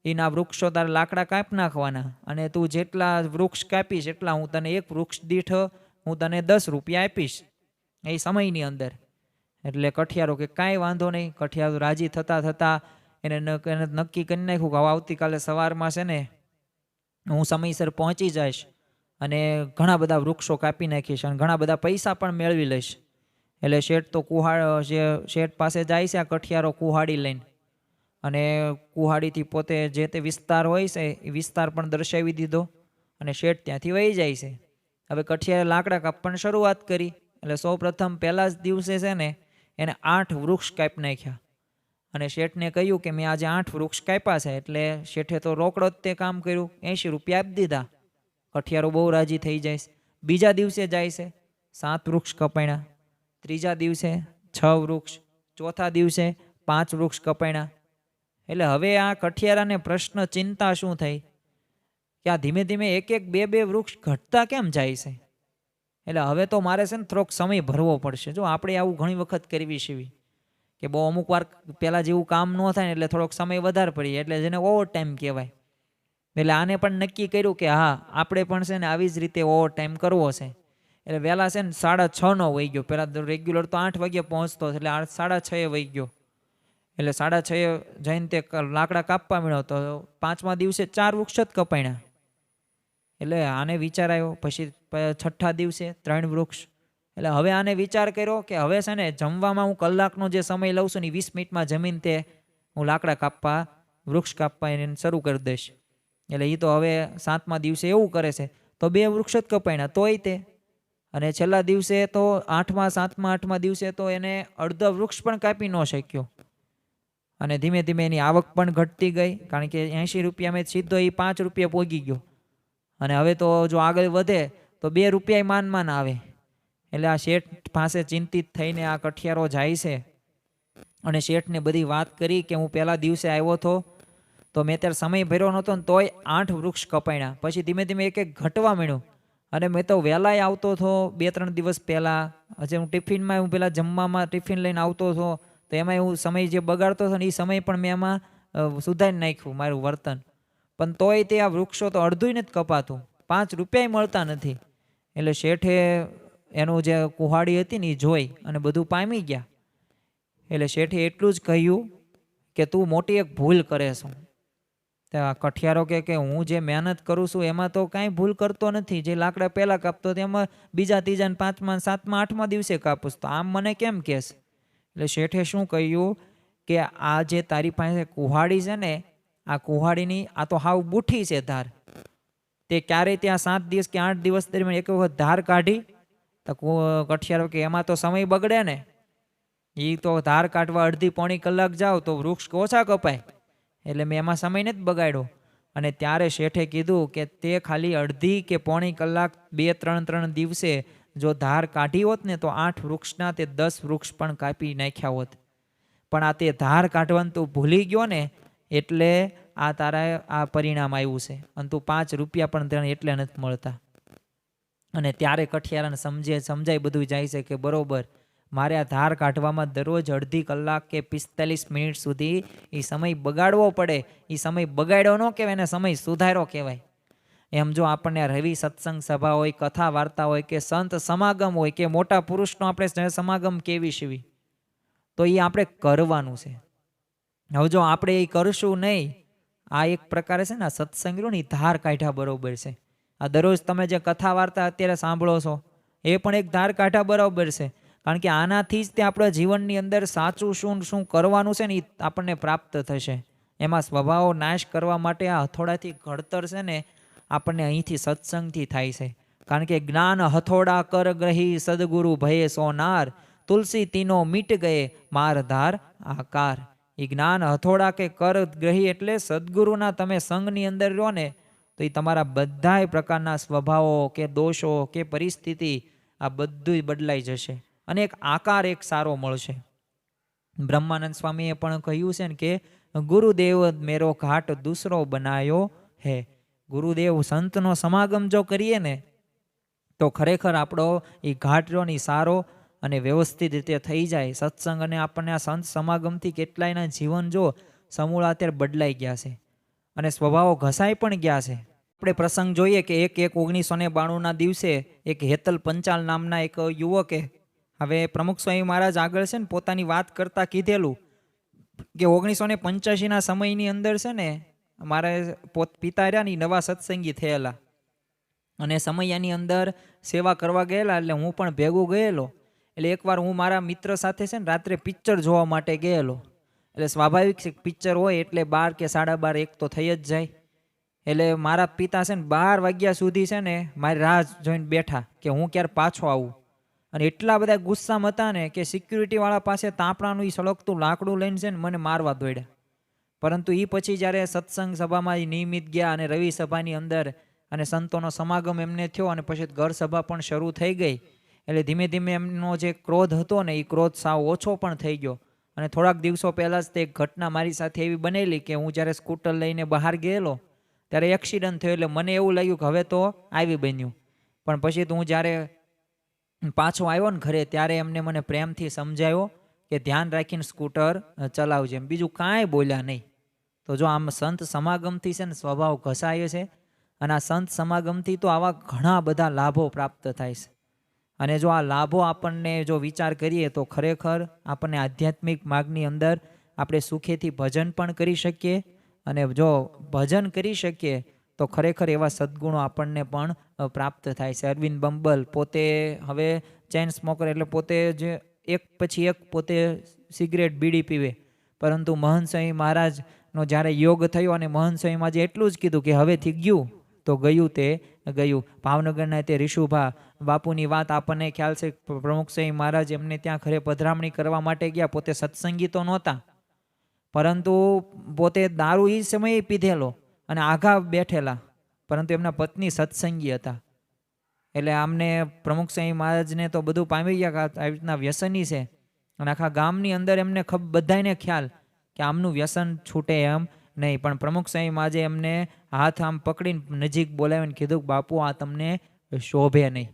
એના વૃક્ષો તારે લાકડા કાપી નાખવાના અને તું જેટલા વૃક્ષ કાપીશ એટલા હું તને એક વૃક્ષ દીઠ હું તને 10 રૂપિયા આપીશ એ સમયની અંદર. એટલે કઠિયારો કે કાંઈ વાંધો નહીં. કઠિયારો રાજી થતા એને નક્કી કરી નાખ્યું કે આવતીકાલે સવારમાં છે ને હું સમયસર પહોંચી જઈશ અને ઘણા બધા વૃક્ષો કાપી નાખીશ અને ઘણા બધા પૈસા પણ મેળવી લઈશ. એટલે શેઠ તો શેઠ પાસે જાય છે આ કઠિયારો કુહાડી લઈને, અને કુહાડીથી પોતે જે તે વિસ્તાર હોય છે એ વિસ્તાર પણ દર્શાવી દીધો અને શેઠ ત્યાંથી વહી જાય છે. હવે કઠિયારે લાકડા કાપવાની શરૂઆત કરી. એટલે સૌ પ્રથમ પહેલા જ દિવસે છે ને એને 8 વૃક્ષ કાપી નાખ્યા અને શેઠને કહ્યું કે મેં આજે 8 વૃક્ષ કાપ્યા છે. એટલે શેઠે તો રોકડો જ તે કામ કર્યું, 80 રૂપિયા આપી દીધા. કઠિયારો બહુ રાજી થઈ જાય છે. બીજા દિવસે જાય છે, 7 વૃક્ષ કપાણ્યા. ત્રીજા દિવસે 6 વૃક્ષ, ચોથા દિવસે 5 વૃક્ષ કપાણ્યા. એટલે હવે આ કઠિયારાને પ્રશ્ન ચિંતા શું થઈ કે આ ધીમે ધીમે 1-1, 2-2 વૃક્ષ ઘટતા કેમ જાય છે? એટલે હવે તો મારે છે ને થોડોક સમય ભરવો પડશે. જો આપણે આવું ઘણી વખત કરવી છીએ કે બહુ અમુક વાર પહેલાં જેવું કામ ન થાય ને એટલે થોડોક સમય વધારે પડીએ, એટલે જેને ઓવર ટાઈમ કહેવાય. એટલે આને પણ નક્કી કર્યું કે હા આપણે પણ છે ને આવી જ રીતે ઓવર ટાઈમ કરવો છે. એટલે વહેલા છે ને 6:30 વહી ગયો. પહેલાં રેગ્યુલર તો 8 વાગે પહોંચતો, એટલે 6:30 વહી ગયો. એટલે 6:30 જઈને તે લાકડા કાપવા મળ્યો તો 5મા દિવસે 4 વૃક્ષ જ કપાણ્યા. એટલે આને વિચાર આવ્યો. પછી 6ઠ્ઠા દિવસે 3 વૃક્ષ. એટલે હવે આને વિચાર કર્યો કે હવે છે ને જમવામાં હું કલાકનો જે સમય લઉં છું ને 20 મિનિટમાં જમીન તે હું લાકડા કાપવા, વૃક્ષ કાપવા એને શરૂ કરી દઈશ. એટલે એ તો હવે 7મા દિવસે એવું કરે છે તો 2 વૃક્ષ જ કપાણ્યા તોય તે. અને છેલ્લા દિવસે તો 8મા 7મા 8મા દિવસે તો એને અડધો વૃક્ષ પણ કાપી ન શક્યો. અને ધીમે ધીમે એની આવક પણ ઘટતી ગઈ, કારણ કે 80 રૂપિયામાં સીધો એ 5 રૂપિયા પહોંચી ગયો. અને હવે તો જો આગળ વધે તો 2 રૂપિયા માન આવે. એટલે આ શેઠ પાસે ચિંતિત થઈને આ કઠિયારો જાય છે અને શેઠને બધી વાત કરી કે હું પહેલા દિવસે આવ્યો હતો તો મેં ત્યારે સમય ભર્યો નહોતો ને તોય 8 વૃક્ષ કપાણ્યા. પછી ધીમે ધીમે એક એક ઘટવા માંડ્યું. અને મેં તો વહેલાય આવતો હતો 2-3 દિવસ પહેલાં. હજી હું ટિફિનમાં હું પહેલાં જમવામાં ટિફિન લઈને આવતો હતો તો એમાં હું સમય જે બગાડતો હતો ને એ સમય પણ મેં એમાં સુધારી નાખ્યું મારું વર્તન. પણ તોય તે આ વૃક્ષો તો અડધું નથી કપાતું, 5 રૂપિયા મળતા નથી. એટલે શેઠે એનું જે કુહાડી હતી ને એ જોઈ અને બધું પામી ગયા. એટલે શેઠે એટલું જ કહ્યું કે તું મોટી એક ભૂલ કરે છે. ત્યાં કઠિયારો કે હું જે મહેનત કરું છું એમાં તો કાંઈ ભૂલ કરતો નથી. જે લાકડા પહેલાં કાપતો તેમાં બીજા 3જા ને 5મા 7મા 8મા દિવસે કાપું, તો આમ મને કેમ કહેશ? એટલે શેઠે શું કહ્યું કે આ જે તારી પાસે કુહાડી છે ને, આ કુહાડીની આ તો હાવ બુઠ્ઠી છે ધાર. તે ક્યારેય ત્યાં 7 દિવસ કે 8 દિવસ દરમિયાન એક વખત ધાર કાઢી તો કઠિયારો કે એમાં તો સમય બગડે ને. એ તો ધાર કાઢવા અડધી પોણી કલાક જાઓ તો વૃક્ષ ઓછા કપાય. એટલે મેં એમાં સમય નથી બગાડ્યો. અને ત્યારે શેઠે કીધું કે તે ખાલી અડધી કે પોણી કલાક 2-3 દિવસે જો ધાર કાઢી હોત ને તો 8 વૃક્ષના તે 10 વૃક્ષ પણ કાપી નાખ્યા હોત. પણ આ તે ધાર કાઢવાનું તું ભૂલી ગયો ને એટલે આ તારા આ પરિણામ આવ્યું છે. અને તું 5 રૂપિયા પણ તને એટલે નથી મળતા. અને ત્યારે કઠિયારાને સમજાય બધું જાય છે કે બરોબર મારે આ ધાર કાઢવામાં દરરોજ અડધી કલાક કે 45 મિનિટ સુધી એ સમય બગાડવો પડે. એ સમય બગાડ્યો ન કહેવાય, એને સમય સુધાર્યો કહેવાય. એમ જો આપણને રવિ સત્સંગ સભા હોય, કથા વાર્તા હોય કે સંત સમાગમ હોય કે મોટા પુરુષનો આપણે સમાગમ કેવી છીએ તો એ આપણે કરવાનું છે. હવે જો આપણે એ કરશું નહીં, આ એક પ્રકારે છે ને સત્સંગ રહ્યો ને એ ધાર કાઢ્યા બરોબર છે. આ દરરોજ તમે જે કથા વાર્તા અત્યારે સાંભળો છો એ પણ એક ધાર કાઢ્યા બરાબર છે. કારણ કે આનાથી જ તે આપણા જીવનની અંદર સાચું શું કરવાનું છે ને એ આપણને પ્રાપ્ત થશે. એમાં સ્વભાવો નાશ કરવા માટે આ હથોડાથી ઘડતર છે ને આપણને અહીંથી સત્સંગથી થાય છે. કારણ કે જ્ઞાન હથોડા કર ગ્રહી સદગુરુ ભયે સોનાર, તુલસી તીનો મીટ ગયે માર ધાર આકાર. એ જ્ઞાન હથોડા કે કર ગ્રહી એટલે સદગુરુના તમે સંગની અંદર રહ્યો ને તો એ તમારા બધાય પ્રકારના સ્વભાવો કે દોષો કે પરિસ્થિતિ આ બધું બદલાઈ જશે અને એક આકાર એક સારો મળશે. બ્રહ્માનંદ સ્વામીએ પણ કહ્યું છે ને કે ગુરુદેવ મેરો ઘાટ દૂસરો બનાયો હે. ગુરુદેવ સંતનો સમાગમ જો કરીએ ને તો ખરેખર આપણો એ ઘાટ રહ્યો ને સારો અને વ્યવસ્થિત રીતે થઈ જાય. સત્સંગ અને આપણને આ સંત સમાગમથી કેટલાયના જીવન જો સમૂળ અત્યારે બદલાઈ ગયા છે અને સ્વભાવો ઘસાઈ પણ ગયા છે. આપણે પ્રસંગ જોઈએ કે 1/1/1992 દિવસે એક હેતલ પંચાલ નામના એક યુવકે, હવે પ્રમુખ સ્વામી મહારાજ આગળ છે ને પોતાની વાત કરતા કીધેલું કે 1985ના સમયની અંદર છે ને મારે પિતા રહ્યા ને નવા સત્સંગી થયેલા અને સમયની અંદર સેવા કરવા ગયેલા, એટલે હું પણ ભેગું ગયેલો. એટલે એકવાર હું મારા મિત્ર સાથે છે ને રાત્રે પિક્ચર જોવા માટે ગયેલો. એટલે સ્વાભાવિક છે પિક્ચર હોય એટલે 12 કે 12:30 1 તો થઈ જ જાય. એટલે મારા પિતા છે ને 12 વાગ્યા સુધી છે ને મારી રાહ જોઈને બેઠા કે હું ક્યારે પાછો આવું. અને એટલા બધા ગુસ્સામાં હતા ને કે સિક્યુરિટીવાળા પાસે તાપણાનું એ સળગતું લાકડું લઈને છે ને મને મારવા દોડ્યા. પરંતુ એ પછી જ્યારે સત્સંગ સભામાં નિયમિત ગયા અને રવિ સભાની અંદર અને સંતોનો સમાગમ એમને થયો અને પછી ઘર સભા પણ શરૂ થઈ ગઈ, એટલે ધીમે ધીમે એમનો જે ક્રોધ હતો ને એ ક્રોધ સાવ ઓછો પણ થઈ ગયો. અને થોડાક દિવસો પહેલાં જ તે ઘટના મારી સાથે એવી બનેલી કે હું જ્યારે સ્કૂટર લઈને બહાર ગયેલો ત્યારે એક્સિડન્ટ થયો. એટલે મને એવું લાગ્યું કે હવે તો આવી બન્યું. પણ પછી તો હું જ્યારે પાછો આવ્યો ને ઘરે ત્યારે એમને મને પ્રેમથી સમજાવ્યો કે ધ્યાન રાખીને સ્કૂટર ચલાવજે, એમ બીજું કાંઈ બોલ્યા નહીં. તો જો આમ સંત સમાગમથી છે ને સ્વભાવ ઘસાય છે, અને આ સંત સમાગમથી તો આવા ઘણા બધા લાભો પ્રાપ્ત થાય છે. અને જો આ લાભો આપણને જો વિચાર કરીએ તો ખરેખર આપણને આધ્યાત્મિક માર્ગની અંદર આપણે સુખેથી ભજન પણ કરી શકીએ, અને જો ભજન કરી શકીએ તો ખરેખર એવા સદ્ગુણો આપણને પણ પ્રાપ્ત થાય છે. અરવિંદ બંબલ પોતે હવે ચેન સ્મોકર, એટલે પોતે જે એક પછી એક પોતે સિગરેટ બીડી પીવે, પરંતુ મહંત સ્વામી મહારાજનો જ્યારે યોગ થયો અને મહંત સ્વામી મહારાજે એટલું જ કીધું કે હવેથી ગયું તો ગયું તે ગયું. ભાવનગરના તે ઋષુભા બાપુની વાત આપણને ખ્યાલ છે. પ્રમુખ સ્વામી મહારાજ એમને ત્યાં ઘરે પધરામણી કરવા માટે ગયા. પોતે સત્સંગી તો નહોતા, પરંતુ પોતે દારૂ એ સમયે પીધેલો અને આઘા બેઠેલા, પરંતુ એમના પત્ની સત્સંગી હતા. એટલે આમને પ્રમુખ સ્વામી મહારાજને તો બધું પામી ગયા કે આવી રીતના વ્યસની છે, અને આખા ગામની અંદર એમને બધાને ખ્યાલ કે આમનું વ્યસન છૂટે એમ નહીં. પણ પ્રમુખ સ્વામી મહારાજે એમને હાથ આમ પકડીને નજીક બોલાવીને કીધું કે બાપુ આ તમને શોભે નહીં,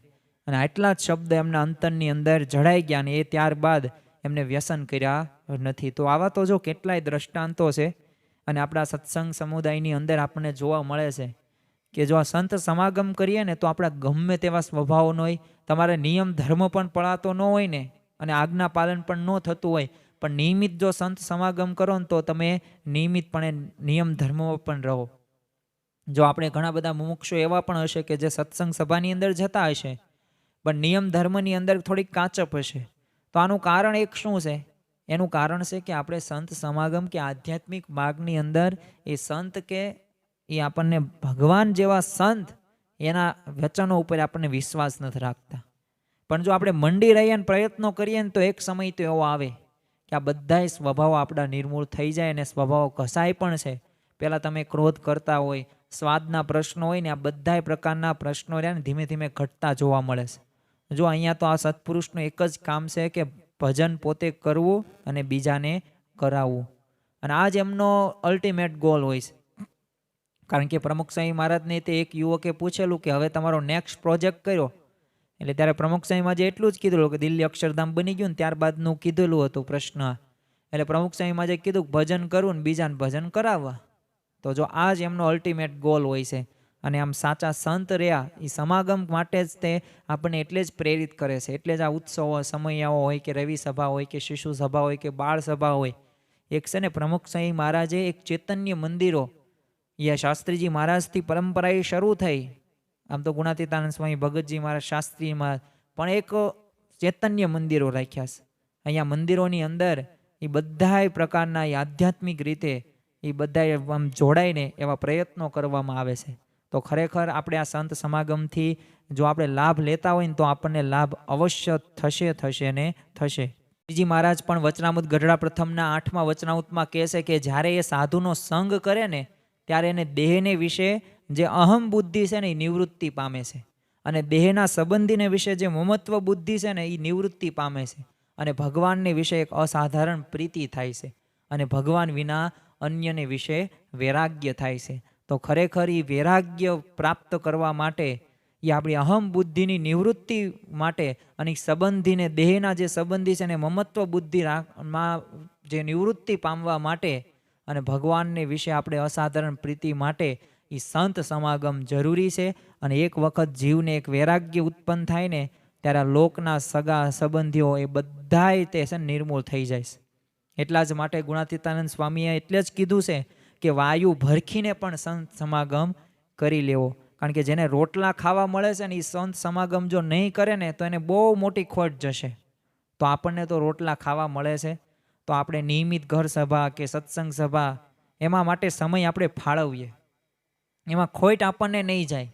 અને આટલા જ શબ્દ એમના અંતરની અંદર જડાઈ ગયા, અને એ ત્યારબાદ એમને વ્યસન કર્યા નથી. તો આવા તો જો કેટલાય દ્રષ્ટાંતો છે, અને આપણા સત્સંગ સમુદાયની અંદર આપણને જોવા મળે છે કે જો આ સંત સમાગમ કરીએ ને તો આપણા ગમે તેવા સ્વભાવનો હોય, તમારે નિયમ ધર્મ પણ પળાતો ન હોય ને, અને આજ્ઞા પાલન પણ ન થતું હોય, પણ નિયમિત જો સંત સમાગમ કરો ને તો તમે નિયમિતપણે નિયમ ધર્મમાં પણ રહો. જો આપણે ઘણા બધા મુમુક્ષો એવા પણ હશે કે જે સત્સંગ સભાની અંદર જતા હશે, પણ નિયમ ધર્મની અંદર થોડીક કાચપ હશે. તો આનું કારણ એક શું છે? એનું કારણ છે કે આપણે સંત સમાગમ કે આધ્યાત્મિક માર્ગની અંદર એ સંત કે એ આપણને ભગવાન જેવા સંત એના વચનો ઉપર આપણને વિશ્વાસ નથી રાખતા. પણ જો આપણે મંડી રહીએ ને પ્રયત્નો કરીએ ને તો એક સમય તો એવો આવે કે આ બધાય સ્વભાવો આપણા નિર્મૂળ થઈ જાય, અને સ્વભાવો ઘસાય પણ છે. પહેલાં તમે ક્રોધ કરતા હોય, સ્વાદના પ્રશ્નો હોય ને, આ બધાય પ્રકારના પ્રશ્નો રહ્યા ને ધીમે ધીમે ઘટતા જોવા મળે છે. જો અહીંયા તો આ સત્પુરુષનું એક જ કામ છે કે ભજન પોતે કરવું અને બીજાને કરાવવું, અને આ જ એમનો અલ્ટિમેટ ગોલ હોય છે. કારણ કે પ્રમુખ સ્વામી મહારાજને તે એક યુવકે પૂછેલું કે હવે તમારો નેક્સ્ટ પ્રોજેક્ટ કર્યો, એટલે ત્યારે પ્રમુખ સ્વામી મહારાજે એટલું જ કીધેલું કે દિલ્હી અક્ષરધામ બની ગયું ને ત્યારબાદનું કીધેલું હતું પ્રશ્ન. એટલે પ્રમુખ સ્વામી મહારાજે કીધું ભજન કરવું ને બીજાને ભજન કરાવવા. તો જો આ જ એમનો અલ્ટિમેટ ગોલ હોય છે. અને આમ સાચા સંત રહ્યા એ સમાગમ માટે જ તે આપણને એટલે જ પ્રેરિત કરે છે. એટલે જ આ ઉત્સવો સમયાઓ હોય કે રવિ સભા હોય કે શિશુ સભા હોય કે બાળ સભા હોય, એક છે ને પ્રમુખ સ્વામી મહારાજે એક ચૈતન્ય મંદિરો, એ શાસ્ત્રીજી મહારાજથી પરંપરા એ શરૂ થઈ. આમ તો ગુણાતીતાનંદ સ્વામી, ભગતજી મહારાજ, શાસ્ત્રી મહારાજ, પણ એક ચૈતન્ય મંદિરો રાખ્યા છે. અહીંયા મંદિરોની અંદર એ બધા પ્રકારના આધ્યાત્મિક રીતે એ બધા આમ જોડાઈને એવા પ્રયત્નો કરવામાં આવે છે. તો ખરેખર આપણે આ સંત સમાગમથી જો આપણે લાભ લેતા હોય ને તો આપણને લાભ અવશ્ય થશે ને થશે. શ્રીજી મહારાજ પણ વચનામૃત ગઢડા પ્રથમના 8મા વચનામૃતમાં કહે છે કે જ્યારે એ સાધુનો સંગ કરે ને ત્યારે એને દેહને વિશે જે અહમ બુદ્ધિ છે ને એ નિવૃત્તિ પામે છે, અને દેહના સંબંધીને વિશે જે મમત્વ બુદ્ધિ છે ને એ નિવૃત્તિ પામે છે, અને ભગવાનને વિશે એક અસાધારણ પ્રીતિ થાય છે, અને ભગવાન વિના અન્યને વિશે વૈરાગ્ય થાય છે. તો ખરેખર એ વૈરાગ્ય પ્રાપ્ત કરવા માટે, એ આપણી અહમ બુદ્ધિની નિવૃત્તિ માટે, અને સંબંધીને દેહના જે સંબંધી છે ને મમત્વ બુદ્ધિમાં જે નિવૃત્તિ પામવા માટે, અને ભગવાનને વિશે આપણે અસાધારણ પ્રીતિ માટે એ સંત સમાગમ જરૂરી છે. અને એક વખત જીવને એક વૈરાગ્ય ઉત્પન્ન થાય ને ત્યારે લોકના સગા સંબંધીઓ એ બધાય તે છે નિર્મૂળ થઈ જાય છે. એટલા જ માટે ગુણાતીતાનંદ સ્વામીએ એટલે જ કીધું છે કે વાયુ ભરખીને પણ સંત સમાગમ કરી લેવો. કારણ કે જેને રોટલા ખાવા મળે છે ને એ સંત સમાગમ જો નહીં કરે ને તો એને બહુ મોટી ખોટ જશે. તો આપણને તો રોટલા ખાવા મળે છે, તો આપણે નિયમિત ઘર સભા કે સત્સંગ સભા એમાં માટે સમય આપણે ફાળવીએ, એમાં ખોટ આપણને નહીં જાય.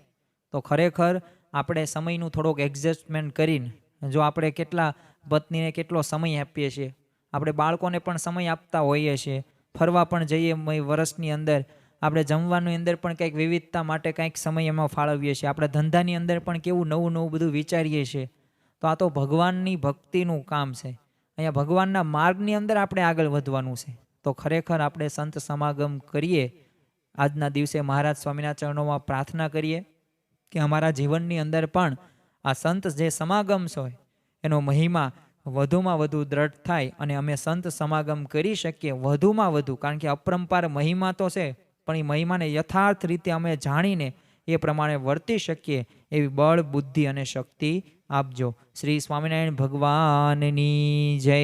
તો ખરેખર આપણે સમયનું થોડોક એડજસ્ટમેન્ટ કરીને, જો આપણે કેટલા પત્નીને કેટલો સમય આપીએ છીએ, આપણે બાળકોને પણ સમય આપતા હોઈએ છીએ, ફરવા પણ જઈએ વર્ષની અંદર, આપણે જમવાની અંદર પણ કંઈક વિવિધતા માટે કંઈક સમય એમાં ફાળવીએ છીએ, આપણા ધંધાની અંદર પણ કેવું નવું નવું બધું વિચારીએ છીએ. તો આ તો ભગવાનની ભક્તિનું કામ છે. અહીંયા ભગવાનના માર્ગની અંદર આપણે આગળ વધવાનું છે. તો ખરેખર આપણે સંત સમાગમ કરીએ. આજના દિવસે મહારાજ સ્વામીના ચરણોમાં પ્રાર્થના કરીએ કે અમારા જીવનની અંદર પણ આ સંત જે સમાગમ છે એનો મહિમા વધુમાં વધુ દ્રઢ થાય અને અમે સંત સમાગમ કરી શકીએ વધુમાં વધુ, કારણ કે અપરંપાર મહિમા તો છે, પણ એ મહિમાને યથાર્થ રીતે અમે જાણીને એ પ્રમાણે વર્તી શકીએ એવી બળ, બુદ્ધિ અને શક્તિ આપજો. શ્રી સ્વામિનારાયણ ભગવાનની જય.